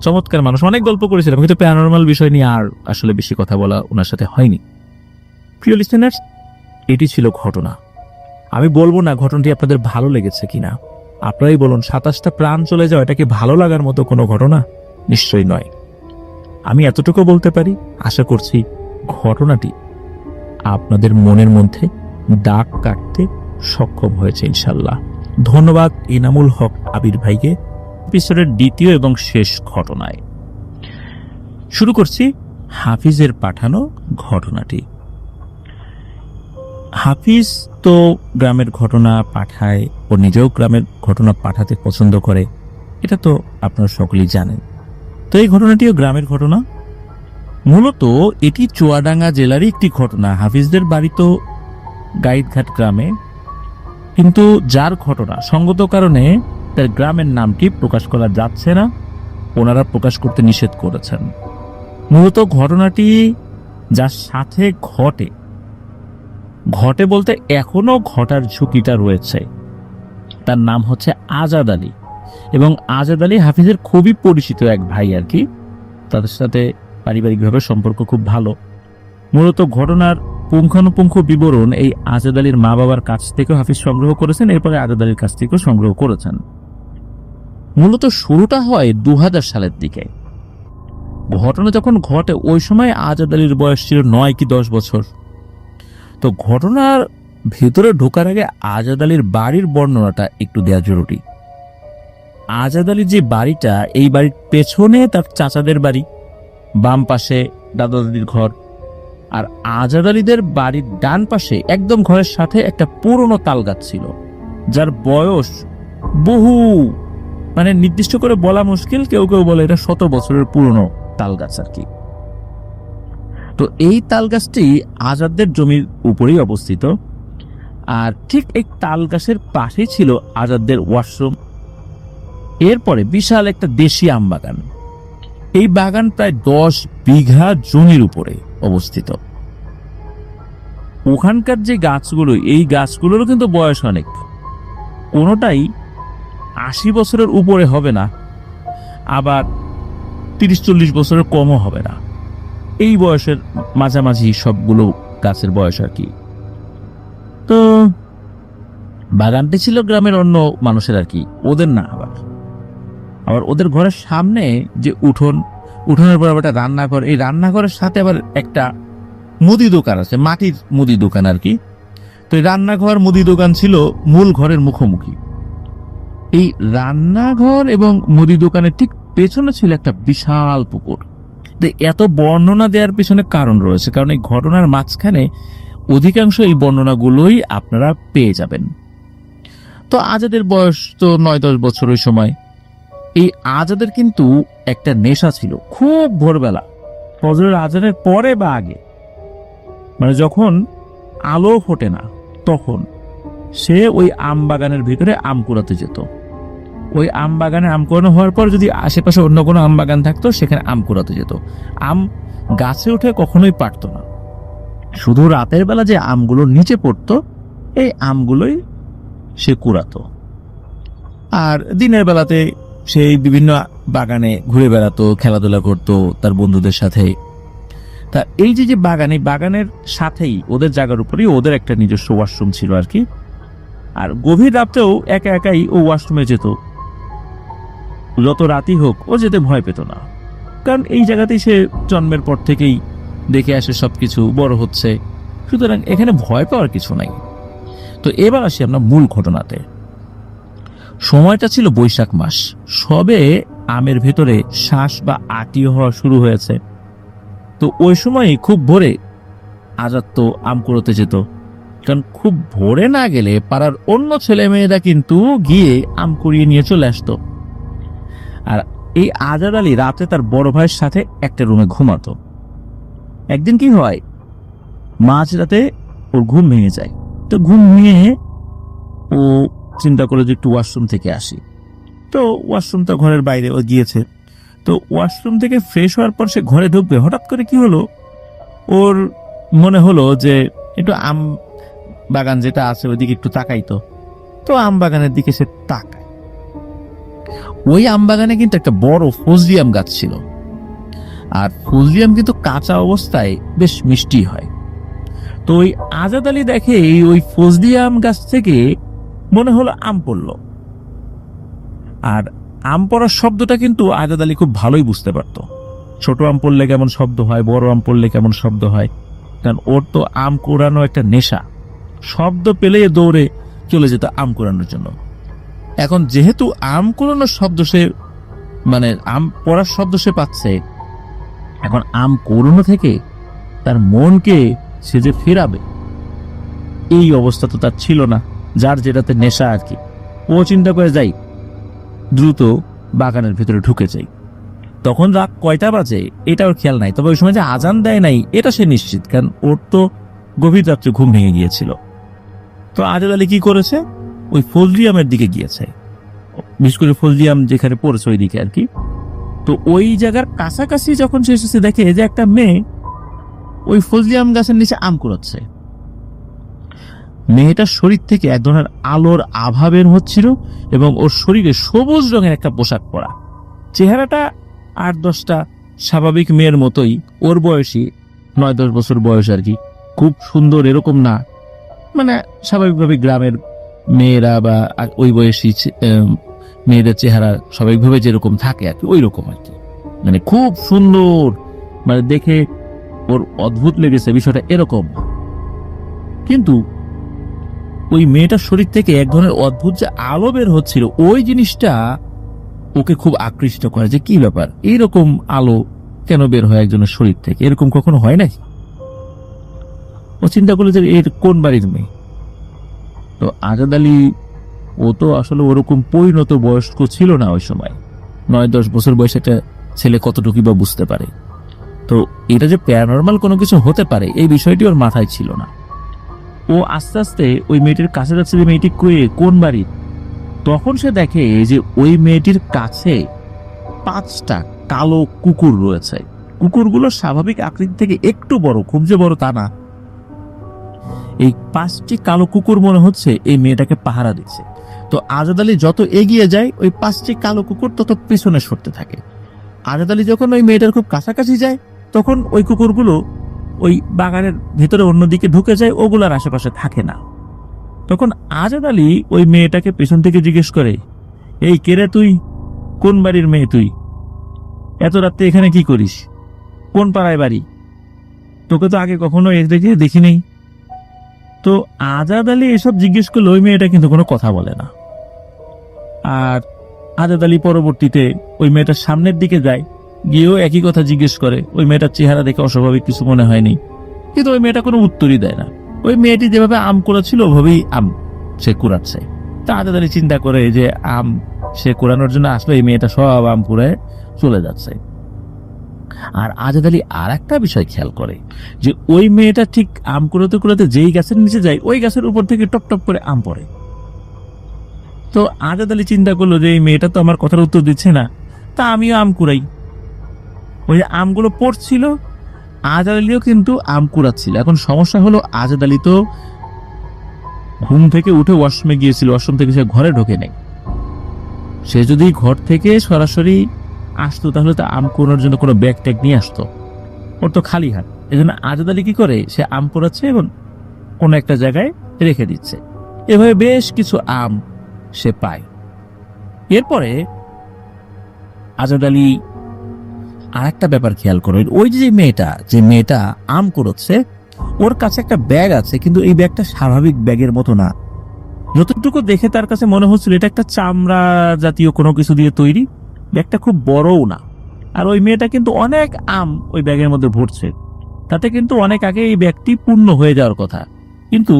চমৎকার মানুষ, অনেক গল্প করেছিলাম, কিন্তু প্যারানরমাল বিষয় নিয়ে আর আসলে বেশি কথা বলা ওনার সাথে হয়নি। প্রিয় লিসেনার্স, এটি ছিল ঘটনা। আমি বলবো না ঘটনাটি আপনাদের ভালো লেগেছে কিনা, আপনারাই বলুন। 27টা প্রাণ চলে যাওয়া এটা কি ভালো লাগার মতো কোনো ঘটনা? নিশ্চয়ই নয়। আমি এতটুকু বলতে পারি, আশা করছি ঘটনাটি আপনাদের মনের মধ্যে দাগ কাটতে সক্ষম হয়েছে ইনশাল্লাহ। ধন্যবাদ ইনামুল হক আবির ভাইকে। এপিসোডের দ্বিতীয় এবং শেষ ঘটনায় শুরু করছি হাফিজের পাঠানো ঘটনাটি। হাফিজ তো গ্রামের ঘটনা পাঠায়, ও নিজেও গ্রামের ঘটনা পাঠাতে পছন্দ করে, এটা তো আপনারা সকলেই জানেন। তো এই ঘটনাটিও গ্রামের ঘটনা। মূলত এটি চুয়াডাঙ্গা জেলারই একটি ঘটনা। হাফিজদের বাড়ি তো গাইডঘাট গ্রামে, কিন্তু যার ঘটনা সঙ্গত কারণে তার গ্রামের নামটি প্রকাশ করা যাচ্ছে না, ওনারা প্রকাশ করতে নিষেধ করেছেন। মূলত ঘটনাটি যার সাথে ঘটে বলতে এখনো ঘটার ঝুঁকিটা রয়েছে, তার নাম হচ্ছে আজাদ আলী। এবং আজাদ আলী হাফিজের খুবই পরিচিত এক ভাই আর কি, তাদের সাথে পারিবারিকভাবে সম্পর্ক খুব ভালো। মূলত ঘটনার পুঙ্খানুপুঙ্খ বিবরণ এই আজাদ আলীর মা বাবার কাছ থেকেও হাফিজ সংগ্রহ করেছেন, এরপরে আজাদ আলীর কাছ থেকেও সংগ্রহ করেছেন। মূলত শুরুটা হয় 2000 সালের দিকে। ঘটনা যখন ঘটে ওই সময় আজাদ আলীর বয়স ছিল 9 কি 10 বছর। তো ঘটনার ভেতরে ঢোকার আগে আজাদ আলীর বাড়ির বর্ণনাটা একটু দেওয়া জরুরি। আজাদ আলীর যে বাড়িটা, এই বাড়ির পেছনে তার চাচাদের বাড়ি, বাম পাশে দাদা দাদির ঘর, আর আজাদ আলীদের বাড়ির ডান পাশে একদম ঘরের সাথে একটা পুরনো তাল গাছ ছিল, যার বয়স বহু, মানে নির্দিষ্ট করে বলা মুশকিল, কেউ কেউ বলে এটা 100 বছরের পুরনো তাল গাছ আর কি। তো এই তাল গাছটি আজাদদের জমির উপরেই অবস্থিত, আর ঠিক এই তাল গাছের পাশেই ছিল আজাদদের ওয়াশরুম। এরপরে বিশাল একটা দেশি আম বাগান। এই বাগান প্রায় 10 বিঘা জমির উপরে অবস্থিত। ওখানকার যে গাছগুলো, এই গাছগুলোরও কিন্তু বয়স অনেক, কোনোটাই 80 বছরের উপরে হবে না, আবার 30-40 বছরের কমও হবে না, এই বয়সের মাঝামাঝি সবগুলো গাছের বয়স আর কি। তো বাগানটি ছিল গ্রামের অন্য মানুষের আর কি, ওদের না। আবার ওদের ঘরের সামনে যে উঠোনের পর একটা রান্নাঘর, এই রান্নাঘরের সাথে আবার একটা মুদি দোকান আছে, মাটির মুদি দোকান আর কি। তো এই রান্নাঘর মুদি দোকান ছিল মূল ঘরের মুখোমুখি। এই রান্নাঘর এবং মুদি দোকানের ঠিক পেছনে ছিল একটা বিশাল পুকুর। এত বর্ণনা দেওয়ার পেছনে কারণ রয়েছে, কারণ এই ঘটনার মাঝখানে অধিকাংশ এই বর্ণনাগুলোই আপনারা পেয়ে যাবেন। তো আজাদের বয়স তো 9-10 বছর ওই সময়। এই আজাদের কিন্তু একটা নেশা ছিল, খুব ভোরবেলা ফজরের আজানের পরে বা আগে, মানে যখন আলো ফোটে না তখন সে ওই আম বাগানের ভিতরে আম কুড়াতে যেত। ওই আম বাগানে আম কুড়ানো হওয়ার পর যদি আশেপাশে অন্য কোনো আম বাগান থাকতো সেখানে আম কুড়াতে যেত। আম গাছে উঠে কখনোই পারত না, শুধু রাতের বেলা যে আমগুলো নিচে পড়তো এই আমগুলোই সে কুড়াতো। আর দিনের বেলাতে সেই বিভিন্ন বাগানে ঘুরে বেড়াতো, খেলাধুলা করতো তার বন্ধুদের সাথে। তা এই যে বাগানের সাথেই ওদের জায়গার উপরেই ওদের একটা নিজস্ব ওয়াশরুম ছিল আর কি। আর গভীর রাতেও একা একাই ও ওয়াশরুমে যেত, যত রাতই হোক ও যেতে ভয় পেত না, কারণ এই জায়গাতেই সে জন্মের পর থেকেই দেখে আসে সবকিছু, বড় হচ্ছে, সুতরাং এখানে ভয় পাওয়ার কিছু নাই। তো এবার আসি আমরা মূল ঘটনাতে। সময়টা ছিল বৈশাখ মাস, সবে আমের ভেতরে শ্বাস বা আটি হওয়া শুরু হয়েছে। তো ওই সময় খুব ভোরে আজাদ তো আম কুড়োতে যেত, কারণ খুব ভোরে না গেলে পাড়ার অন্য ছেলে মেয়েরা কিন্তু গিয়ে আম কুড়িয়ে নিয়ে চলে আসতো। আর এই আজাদ আলী রাতে তার বড় ভাইয়ের সাথে একটা রুমে ঘুমাতো। একদিন কি হয়, মাঝরাতে ওর ঘুম ভেঙে যায়। তো ঘুম ভেঙে ও চিন্তা করে যে একটু ওয়াশরুম থেকে আসি। তো ওয়াশরুমটা ঘরের বাইরে ও গিয়েছে। তো ওয়াশরুম থেকে ফ্রেশ হওয়ার পর সে ঘরে ঢুকবে, হঠাৎ করে কি হলো, ওর মনে হলো যে একটু আম বাগান যেটা আছে ওইদিকে একটু তাকাইতো। তো আম বাগানের দিকে সে তাকায়। ওই আম বাগানে কিন্তু একটা বড় ফজলি আম গাছ ছিল, আর ফজলি আম কিন্তু কাঁচা অবস্থায় বেশ মিষ্টি হয়। তো ওই আজাদ আলী দেখে ওই ফজলি আম গাছ থেকে মনে হলো আম পড়লো। আর আম পড়ার শব্দটা কিন্তু আজাদ আলী খুব ভালোই বুঝতে পারতো। ছোট আম পড়লে কেমন শব্দ হয়, বড় আম পড়লে কেমন শব্দ হয়, কারণ ওর তো আম কুড়ানো একটা নেশা। শব্দ পেলে দৌড়ে চলে যেত আম কুড়ানোর জন্য। এখন যেহেতু আম কুড়ানোর শব্দ সে মানে আম পড়ার শব্দ সে পাচ্ছে, এখন আম কুড়ানো থেকে তার মনকে সে যে ফেরাবে এই অবস্থা তো তার ছিল না, যার যেটাতে নেশা আর কি। ও চিন্তা করে যাই দ্রুত বাগানের ভিতরে ঢুকে যাই। তখন রাত কয়টা বাজে এটা ওর খেয়াল নাই, তবে ওই সময় যে আজান দেয় নাই এটা সে নিশ্চিত, কারণ ওর তো গভীর রাত্রে ঘুম ভেঙে গিয়েছিল। তো আজাদ আলী কি করেছে, ওই ফজলি আমের দিকে গিয়েছে, বিশেষ করে ফজলি আম যেখানে পড়েছে ওই দিকে আর কি। তো ওই জায়গার কাছাকাছি যখন সে এসেছে দেখে যে একটা মেয়ে ওই ফজলি আম গাছের নিচে আম কুড়াচ্ছে। মেয়েটার শরীর থেকে এক ধরনের আলোর আভা বের হচ্ছিল এবং ওর শরীরে সবুজ রঙের একটা পোশাক পরা। চেহারাটা 8-10টা স্বাভাবিক মেয়ের মতোই, ওর বয়সী 9-10 বছর বয়স আর কি। খুব সুন্দর এরকম না, মানে স্বাভাবিকভাবে গ্রামের মেয়েরা বা ওই বয়সী মেয়েদের চেহারা স্বাভাবিকভাবে যেরকম থাকে আর কি, ওই রকম আর কি। মানে খুব সুন্দর, মানে দেখে ওর অদ্ভুত লেগেছে বিষয়টা এরকম। কিন্তু ওই মেয়েটার শরীর থেকে এক ধরনের অদ্ভুত যে আলো বের হচ্ছিল, ওই জিনিসটা ওকে খুব আকৃষ্ট করে। যে কি ব্যাপার, এইরকম আলো কেন বের হয় একজনের শরীর থেকে, এরকম কখনো হয় নাই। ও চিন্তা করলো যে এর কোন বাড়ির মেয়ে। তো আজাদ আলী ও তো আসলে ওরকম পরিণত বয়স্ক ছিল না ওই সময়, 9-10 বছর বয়সে একটা ছেলে কতটুকু বা বুঝতে পারে। তো এটা যে প্যারানরমাল কোনো কিছু হতে পারে এই বিষয়টি ওর মাথায় ছিল না। ও আস্তে আস্তে ওই মেয়েটির কাছে যাচ্ছে যে মেয়েটি কোন বাড়ি। তখন সে দেখে যে ওই মেয়েটির কাছে 5টা কালো কুকুর রয়েছে। কুকুরগুলো স্বাভাবিক আকৃতি থেকে একটু বড়, খুব যে বড় তা না। এই 5টি কালো কুকুর মনে হচ্ছে এই মেয়েটাকে পাহারা দিচ্ছে। তো আজাদ আলী যত এগিয়ে যায় ওই 5টি কালো কুকুর তত পিছনে সরতে থাকে। আজাদ আলী যখন ওই মেয়েটার খুব কাছাকাছি যায় তখন ওই কুকুরগুলো ওই বাগানের ভেতরে অন্যদিকে ঢুকে যায়, ওগুলার আশেপাশে থাকে না। তখন আজাদ আলী ওই মেয়েটাকে পেছন থেকে জিজ্ঞেস করে, এই কে রে তুই, কোন বাড়ির মেয়ে তুই, এত রাত্রে এখানে কি করিস, কোন পাড়ায় বাড়ি, তোকে তো আগে কখনো এদিকে দেখি নেই। তো আজাদ আলী এসব জিজ্ঞেস করলে ওই মেয়েটা কিন্তু কোনো কথা বলে না। আর আজাদ আলী পরবর্তীতে ওই মেয়েটার সামনের দিকে যায়, গিয়েও একই কথা জিজ্ঞেস করে। ওই মেয়েটার চেহারা দেখে অস্বাভাবিক কিছু মনে হয়নি, কিন্তু ওই মেয়েটা কোনো উত্তরই দেয় না। ওই মেয়েটি যেভাবে আম কুড়াচ্ছিল ওভাবেই আম সে কুড়াচ্ছে। তা আজাদ আলী চিন্তা করে যে আম সে কুড়ানোর জন্য আসলে এই মেয়েটা সব আম কুড়ায় চলে যাচ্ছে। আর আজাদ আলী আর একটা বিষয় খেয়াল করে যে ওই মেয়েটা ঠিক আম কুড়াতে কুড়াতে যেই গাছের নিচে যায় ওই গাছের উপর থেকে টপ টপ করে আম পড়ে। তো আজাদ আলী চিন্তা করলো যে এই মেয়েটা তো আমার কথার উত্তর দিচ্ছে না, তা আমিও আম কুড়াই। ওই আমগুলো পড়ছিল, আজাদ আলীও কিন্তু আম কুড়াচ্ছিল। এখন সমস্যা হলো আজাদ আলী তো ঘুম থেকে উঠে ওয়াশরুমে গিয়েছিল, ওয়াশরুম থেকে সে ঘরে ঢোকে নাই। সে যদি ঘর থেকে সরাসরি আসতো তাহলে তো আম কুড়ানোর জন্য কোনো ব্যাগ ট্যাগ নিয়ে আসতো, ওর তো খালি হাত। এই জন্য আজাদ আলী কি করে, সে আম কুড়াচ্ছে এবং কোনো একটা জায়গায় রেখে দিচ্ছে। এভাবে বেশ কিছু আম সে পায়। এরপরে আজাদ আলী আর একটা ব্যাপার খেয়াল করে, ওই যে মেয়েটা আম কুড়োচ্ছে ওর কাছে একটা ব্যাগ আছে, কিন্তু এই ব্যাগটা স্বাভাবিক ব্যাগের মতো না। যতটুকু দেখে তার কাছে মনে হচ্ছিল এটা একটা চামড়া জাতীয় কোনো কিছু দিয়ে তৈরি, ব্যাগটা খুব বড়ও না। আর ওই মেয়েটা কিন্তু অনেক আম ওই ব্যাগের মধ্যে ভরছে, তাতে কিন্তু অনেক আগে এই ব্যাগটি পূর্ণ হয়ে যাওয়ার কথা, কিন্তু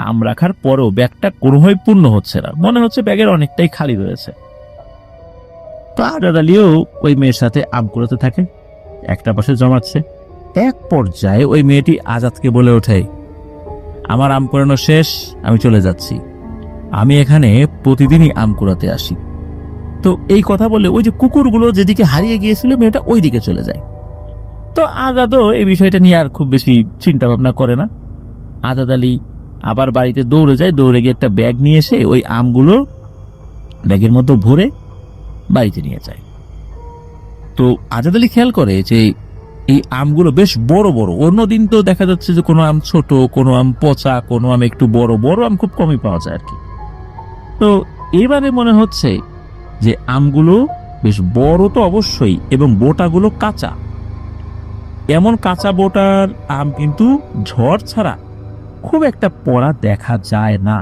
আম রাখার পরেও ব্যাগটা কোনোভাবে পূর্ণ হচ্ছে না, মনে হচ্ছে ব্যাগের অনেকটাই খালি রয়েছে। তো আজাদ আলীও ওই মেয়ের সাথে আম কুড়াতে থাকে, একটা পাশে জমাচ্ছে। এক পর্যায়ে ওই মেয়েটি আজাদকে বলে ওঠে, আমার আম কুড়ানো শেষ, আমি চলে যাচ্ছি, আমি এখানে প্রতিদিনই আম কুড়াতে আসি। তো এই কথা বলে ওই যে কুকুরগুলো যেদিকে হারিয়ে গিয়েছিল মেয়েটা ওই দিকে চলে যায়। তো আজাদও এই বিষয়টা নিয়ে আর খুব বেশি চিন্তা ভাবনা করে না। আজাদ আলী আবার বাড়িতে দৌড়ে যায়, দৌড়ে গিয়ে একটা ব্যাগ নিয়ে এসে ওই আমগুলো ব্যাগের মধ্যে ভরে বাড়িতে নিয়ে যায়। তো আজাদ আলী খেয়াল করে যে এই আমগুলো বেশ বড় বড়। অন্যদিন তো দেখা যাচ্ছে যে কোনো আম ছোট, কোনো আম পচা, কোনো আম একটু বড়। বড় আম খুব কমই পাওয়া যায় আর কি। তো এবারে মনে হচ্ছে যে আমগুলো বেশ বড় তো অবশ্যই, এবং বোটাগুলো কাঁচা। এমন কাঁচা বোটার আম কিন্তু ঝড় ছাড়া খুব একটা পড়া দেখা যায় না।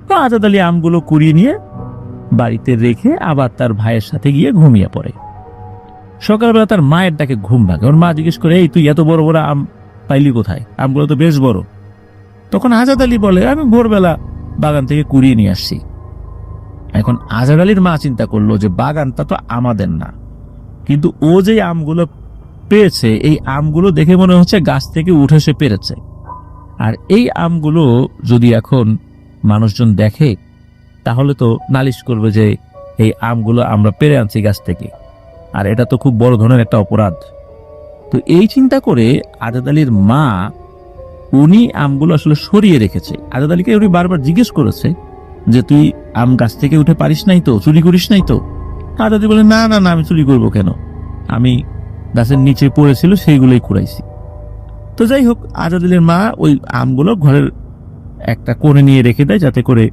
তো আজাদ আলী আমগুলো কুড়িয়ে নিয়ে বাড়িতে রেখে আবার তার ভাইয়ের সাথে গিয়ে ঘুমিয়ে পড়ে। সকালবেলা তার মায়ের ডাকে ঘুম ভাঙে। ওর মা জিজ্ঞেস করে, এই তুই এত বড় বড় আম পাইলি কোথায়? আমগুলো তো বেশ বড়। তখন আজাদ আলী বলে, আমি ভোরবেলা বাগান থেকে কুড়িয়ে নিয়ে আসছি। এখন আজাদ আলীর মা চিন্তা করলো যে বাগানটা তো আমাদের না, কিন্তু ও যে আমগুলো পেয়েছে এই আমগুলো দেখে মনে হচ্ছে গাছ থেকে উঠে সে পেরেছে। আর এই আমগুলো যদি এখন মানুষজন দেখে তাহলে তো নালিশ করবে যে এই আমগুলো আমরা পেরে আনছি গাছ থেকে, আর এটা তো খুব বড় ধরনের একটা অপরাধ। তো এই চিন্তা করে আজাদ আলীর মা উনি আমগুলো আসলে সরিয়ে রেখেছে। আজাদ আলীকে উনি বারবার জিজ্ঞেস করেছে যে তুই আম গাছ থেকে উঠে পারিস নাই তো, চুরি করিস নাই তো? আজাদ আলী বলে, না না না, আমি চুরি করবো কেন, আমি গাছের নিচে পড়েছিল সেইগুলোই কুড়াইছি। তো যাই হোক, আজাদ আলীর মা ওই আমগুলো ঘরের একটা কোণে নিয়ে রেখে দেয়, যাতে করে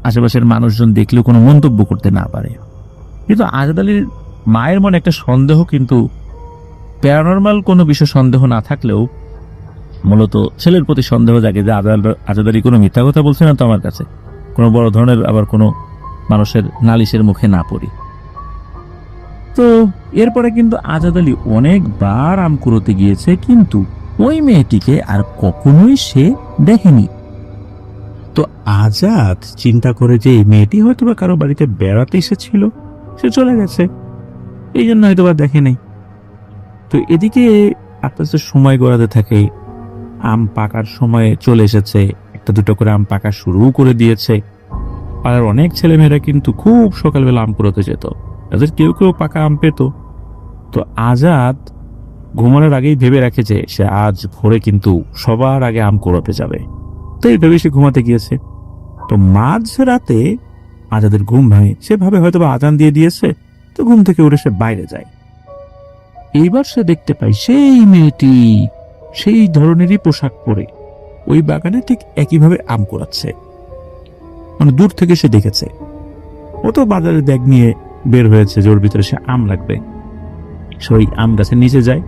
আশেপাশের মানুষজন দেখলেও কোনো মন্তব্য করতে না পারে। কিন্তু আজাদ আলীর মায়ের মনে একটা সন্দেহ, কিন্তু প্যারানরমাল কোনো বিষয় সন্দেহ না থাকলেও মূলত ছেলের প্রতি সন্দেহ জাগে যে আজাদ আলী কোনো মিথ্যা কথা বলছে না তো আমার কাছে, কোনো বড় ধরনের আবার কোনো মানুষের নালিশের মুখে না পড়ি। তো এরপরে কিন্তু আজাদ আলী অনেকবার আম কুড়োতে গিয়েছে, কিন্তু ওই মেয়েটিকে আর কখনোই সে দেখেনি। তো আজাদ চিন্তা করে যে এই মেয়েটি হয়তো বা কারো বাড়িতে বেড়াতে এসেছিল, সে চলে গেছে, এই জন্য হয়তো বা দেখে নেই। তো এদিকে আস্তে আস্তে সময় গড়াতে থাকে, আম পাকার সময় চলে এসেছে, একটা দুটো করে আম পাকা শুরু করে দিয়েছে। আর অনেক ছেলেমেয়েরা কিন্তু খুব সকালবেলা আম কুড়োতে যেত, তাদের কেউ কেউ পাকা আম পেত। তো আজাদ ঘুমানোর আগেই ভেবে রাখে যে সে আজ ভোরে কিন্তু সবার আগে আম কুড়োতে যাবে। তো এই ভেবে সে ঘুমাতে গিয়েছে। তো মাঝ রাতে আজাদের ঘুম ভাঙে, সে ভাবে হয়তো বা আজান দিয়ে দিয়েছে। তো ঘুম থেকে উঠে সে বাইরে যায়। এইবার সে দেখতে পায় সেই মেয়েটি সেই ধরনেরই পোশাক পরে ওই বাগানে ঠিক একইভাবে আম কুড়াচ্ছে। মানে দূর থেকে সে দেখেছে। ও তো বাজারে ব্যাগ নিয়ে বের হয়েছে যে ওর ভিতরে সে আম লাগবে। সে ওই আম গাছের নিচে যায়।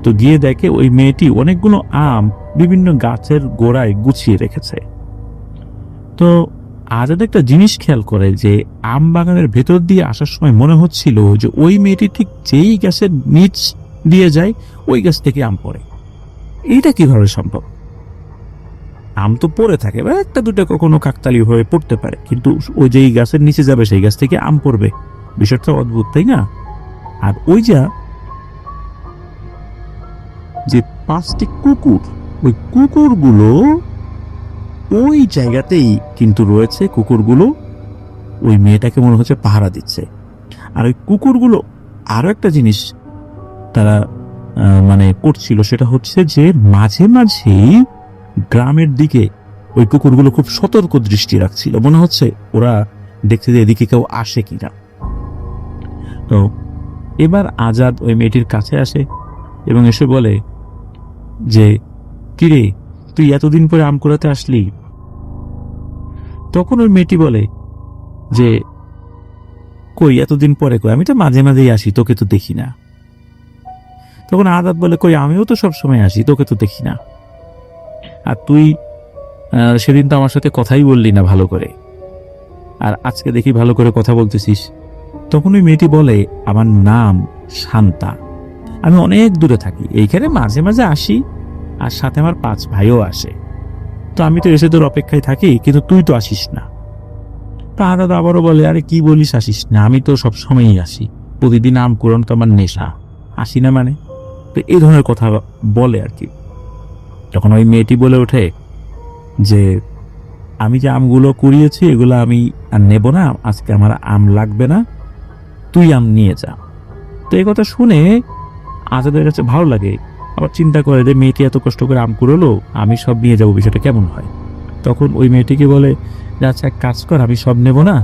তো গিয়ে দেখে ওই মেয়েটি অনেকগুলো আম বিভিন্ন গাছের গোড়ায় গুছিয়ে রেখেছে। তো আজাদ একটা জিনিস খেয়াল করে যে আম বাগানের ভেতর দিয়ে আসার সময় মনে হচ্ছিল যে ওই মেয়েটি ঠিক যেই গাছের নিচ দিয়ে যায় ওই গাছ থেকে আম পড়ে। এইটা কিভাবে সম্ভব? আম তো পড়ে থাকে, বা একটা দুটো কখনো কাকতালি হয়ে পড়তে পারে, কিন্তু ওই যেই গাছের নিচে যাবে সেই গাছ থেকে আম পড়বে, বিষয়টা অদ্ভুত, তাই না? আর ওই যে 5টি কুকুর, ওই কুকুরগুলো ওই জায়গাতেই কিন্তু রয়েছে। কুকুরগুলো ওই মেয়েটাকে মনে হচ্ছে পাহারা দিচ্ছে। আর ওই কুকুরগুলো আরো একটা জিনিস তারা মানে করছিল, সেটা হচ্ছে যে মাঝে মাঝেই গ্রামের দিকে ওই কুকুরগুলো খুব সতর্ক দৃষ্টি রাখছিল। মনে হচ্ছে ওরা দেখছে যে এদিকে কেউ আসে কিনা। তো এবার আজাদ ওই মেয়েটির কাছে আসে এবং এসে বলে যে, কিরে, তুই এতদিন পরে আম কুড়াতে আসলি? তখন ওই মেয়েটি বলে যে, কই এতদিন পরে কই, আমি তো মাঝে মাঝেই আসি, তোকে তো দেখি না। তখন আজাদ বলে, কই আমিও তো সবসময় আসি, তোকে তো দেখি না। আর তুই সেদিন তো আমার সাথে কথাই বললি না ভালো করে, আর আজকে দেখি ভালো করে কথা বলতেছিস। তখন ওই মেয়েটি বলে, আমার নাম শান্তা, আমি অনেক দূরে থাকি, এইখানে মাঝে মাঝে আসি, আর সাথে আমার 5 ভাইও আসে। তো আমি তো এসে তোর অপেক্ষায় থাকি, কিন্তু তুই তো আসিস না। তো আজাদ আবারও বলে, আরে কি বলিস আসিস না, আমি তো সবসময়ই আসি, প্রতিদিন আম কুড়ানো তো আমার নেশা, আসি না মানে। তো এই ধরনের কথা বলে আর কি। তখন ওই মেয়েটি বলে ওঠে যে, আমি যে আমগুলো কুড়িয়েছি এগুলো আমি আর নেব না, আজকে আমার আম লাগবে না, তুই আম নিয়ে যা। তো এই কথা শুনে আজাদের কাছে ভালো লাগে, আবার চিন্তা করে যে মেয়েটি এত কষ্ট করে আম কুড়োলো, আমি সব নিয়ে যাবো, বিষয়টা কেমন হয়। তখন ওই মেয়েটিকে বলে যে, আচ্ছা এক কাজ কর, আমি সব নেব না,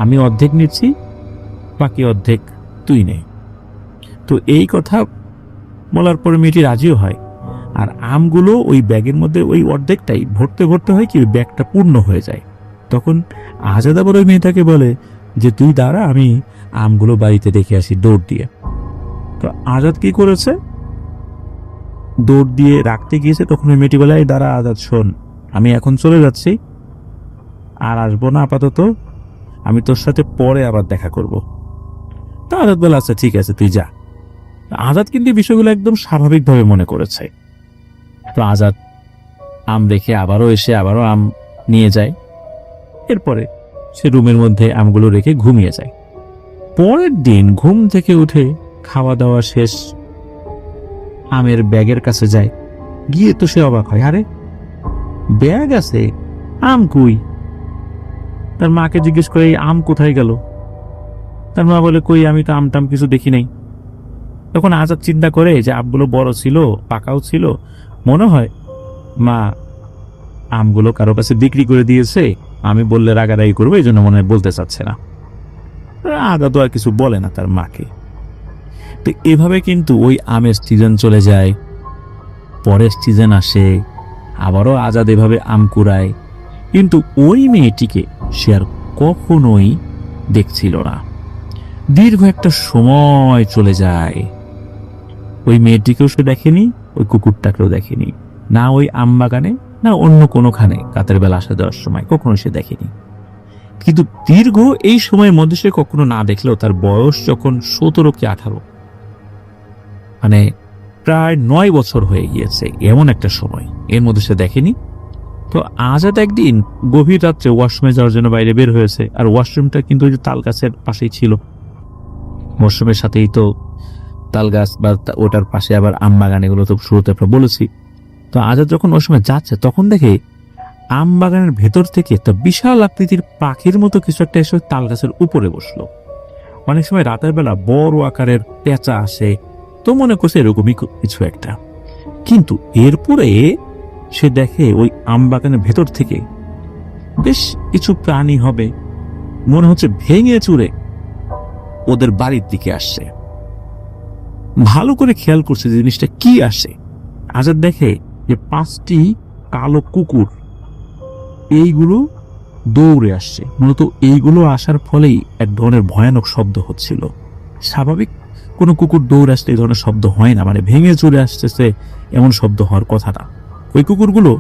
আমি অর্ধেক নিচ্ছি, বাকি অর্ধেক তুই নে। তো এই কথা বলার পরে মেয়েটি রাজিও হয়। আর আমগুলো ওই ব্যাগের মধ্যে ওই অর্ধেকটাই ভরতে ভরতে হয় কি ওই ব্যাগটা পূর্ণ হয়ে যায়। তখন আজাদ আবার ওই মেয়েটাকে বলে যে তুই দাঁড়া, আমি আমগুলো বাড়িতে রেখে আসি দৌড় দিয়ে। তো আজাদ কি করেছে, দৌড় দিয়ে রাখতে গিয়েছে। তখন ওই মেয়েটি বলে, এই দাঁড়া আজাদ, শোন, আমি এখন চলে যাচ্ছি, আর আসবো না আপাতত, আমি তোর সাথে পরে আবার দেখা করব। তা আজাদ বলে, আচ্ছা ঠিক আছে, তুই যা। আজাদ কিন্তু এই বিষয়গুলো একদম স্বাভাবিকভাবে মনে করেছে। তো আজাদ আম রেখে আবারও এসে আবারও আম নিয়ে যায়। এরপরে সে রুমের মধ্যে আমগুলো রেখে ঘুমিয়ে যায়। পরের দিন ঘুম থেকে উঠে খাওয়া দাওয়া শেষ, আমের ব্যাগের কাছে যায়। গিয়ে তো সে অবাক হয়, আরে ব্যাগ আছে, আম কই? তার মাকে জিজ্ঞেস করে, এই আম কোথায় গেল? তার মা বলে, কই, আমি তো আমটাম কিছু দেখি নাই। তখন আজাদ চিন্তা করে যে আমগুলো বড় ছিল, পাকাও ছিল, মনে হয় মা আমগুলো কারো কাছে বিক্রি করে দিয়েছে, আমি বললে রাগারাগি করবো, এই জন্য মনে হয় বলতে চাচ্ছে না। আজাদ তো আর কিছু বলে না তার মাকে। তো এভাবে কিন্তু ওই আমের সিজন চলে যায়, পরের সিজন আসে, আবারও আজাদ এভাবে আম কুড়ায়, কিন্তু ওই মেয়েটিকে সে আর কখনোই দেখছিল না। দীর্ঘ একটা সময় চলে যায়, ওই মেয়েটিকেও সে দেখেনি, ওই কুকুরটাকেও দেখেনি, না ওই আম বাগানে না অন্য কোনোখানে রাতের বেলা আসা যাওয়ার সময় কখনো সে দেখেনি। কিন্তু দীর্ঘ এই সময়ের মধ্যে সে কখনো না দেখলেও তার বয়স যখন 17 কি 18, মানে প্রায় 9 বছর হয়ে গিয়েছে, এমন একটা সময় এর মধ্যে সে দেখেনি। তো আজাদ একদিন গভীর রাত্রে ওয়াশরুমে যাওয়ার জন্য বাইরে বের হয়েছে, আর ওয়াশরুমটা কিন্তু ওই যে তাল গাছের পাশেই ছিল, মরশুমের সাথেই তো তাল গাছ, বা ওটার পাশে আবার আম বাগান, এগুলো তো শুরুতে আমরা বলেছি। তো আজাদ যখন ওর সময় যাচ্ছে তখন দেখে আম বাগানের ভেতর থেকে একটা বিশাল আকৃতির পাখির মতো কিছু একটা এসে তাল গাছের উপরে বসলো। অনেক সময় রাতের বেলা বড় আকারের পেঁচা আসে, তো মনে করছে এরকমই কিছু একটা। কিন্তু এরপরে সে দেখে ওই আম বাগানের ভেতর থেকে বেশ কিছু প্রাণী হবে, মনে হচ্ছে ভেঙে চুরে ওদের বাড়ির দিকে আসছে। ভালো করে খেয়াল করছে যে জিনিসটা কি আসে। আজাদ দেখে যে 5টি কালো কুকুর এইগুলো দৌড়ে আসছে। মূলত এইগুলো আসার ফলেই এক ধরনের ভয়ানক শব্দ হচ্ছিল। স্বাভাবিক কোনো কুকুর দৌড়ে আসলে এই ধরনের শব্দ হয় না, মানে ভেঙে চলে আসতেছে এমন শব্দ হওয়ার কথা না। ওই কুকুরগুলো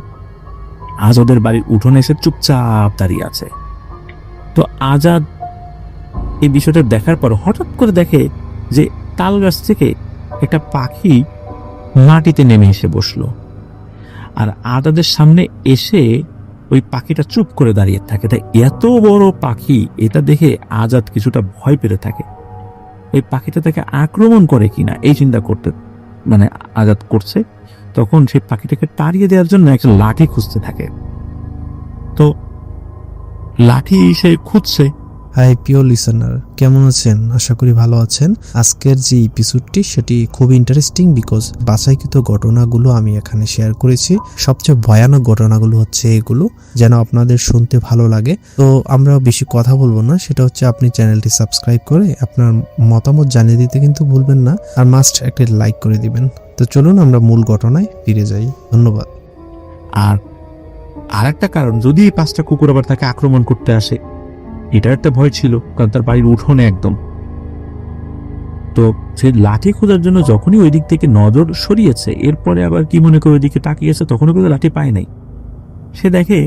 আজাদের বাড়ির উঠোনে এসে চুপচাপ দাঁড়িয়ে আছে। তো আজাদ এই বিষয়টা দেখার পর হঠাৎ করে দেখে যে তাল গাছ থেকে একটা পাখি মাটিতে নেমে এসে বসলো, আর আজাদের সামনে এসে ওই পাখিটা চুপ করে দাঁড়িয়ে থাকে। তাই এত বড় পাখি, এটা দেখে আজাদ কিছুটা ভয় পেতে থাকে। এই পাখিটা তাকে আক্রমণ করে কিনা এই চিন্তা করতে মানে আজাদ করছে। তখন সেই পাখিটাকে তাড়িয়ে দেওয়ার জন্য একটা লাঠি খুঁজতে থাকে। তো লাঠি সে খুঁজছে। হাই প্রিয় লিসেনার, কেমন আছেন? আশা করি ভালো আছেন। আজকের যে এপিসোডটি সেটি খুব ইন্টারেস্টিং, বিকজ বাছাইকৃত ঘটনাগুলো আমি এখানে শেয়ার করেছি। সবচেয়ে ভয়ানক ঘটনাগুলো হচ্ছে এগুলো, যেন আপনাদের শুনতে ভালো লাগে। তো আমরা বেশি কথা বলবো না, সেটা হচ্ছে আপনি চ্যানেলটি সাবস্ক্রাইব করে আপনার মতামত জানিয়ে দিতে কিন্তু ভুলবেন না, আর মাস্ট একটা লাইক করে দিবেন। তো চলুন আমরা মূল ঘটনায় ফিরে যাই। ধন্যবাদ। আর একটা কারণ, যদি এই 5টা কুকুর আবার তাকে আক্রমণ করতে আসে, এটার একটা ভয় ছিল, কারণ তার বাড়ির উঠোনে একদম। তো সে লাঠি খোঁজার জন্য যখনই ওই দিক থেকে নজর সরিয়েছে, এরপরে আবার কি মনে করে ওইদিকে তাকিয়েছে, তখনও কিন্তু লাঠি পায় নাই। সে দেখে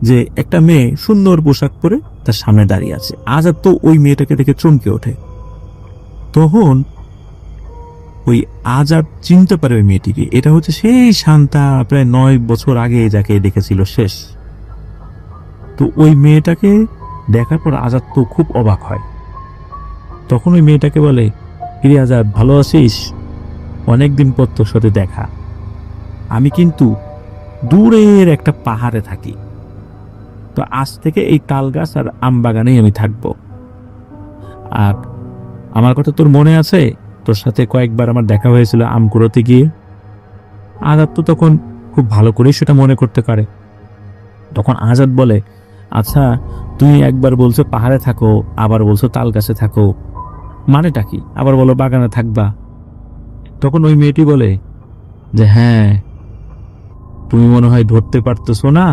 যে একটা মেয়ে সুন্দর পোশাক পরে তার সামনে দাঁড়িয়ে আছে। আজাদ তো ওই মেয়েটাকে দেখে চমকে ওঠে। তখন ওই আজাদ চিনতে পারে ওই মেয়েটিকে, এটা হচ্ছে সেই শান্তা, প্রায় 9 বছর আগে যাকে দেখেছিল শেষ। তো ওই মেয়েটাকে দেখার পর আজাদ তো খুব অবাক হয়। তখন ওই মেয়েটাকে বলে, কিরে আজাদ, ভালো আছিস? অনেকদিন পর তোর সাথে দেখা। আমি কিন্তু দূরের একটা পাহাড়ে থাকি, তো আজ থেকে এই তাল গাছ আর আম বাগানেই আমি থাকবো। আর আমার কথা তোর মনে আছে? তোর সাথে কয়েকবার আমার দেখা হয়েছিল আম কুড়োতে গিয়ে। আজাদ তো তখন খুব ভালো করেই সেটা মনে করতে পারে। তখন আজাদ বলে, আচ্ছা, তুমি একবার বলছো পাহাড়ে থাকো, আবার বলছো তাল গাছে থাকো, মানেটা কি? আবার বলো বাগানে থাকবা। তখন ওই মেয়েটি বলে যে হ্যাঁ, তুমি মনে হয় ধরতে পারতেছো না,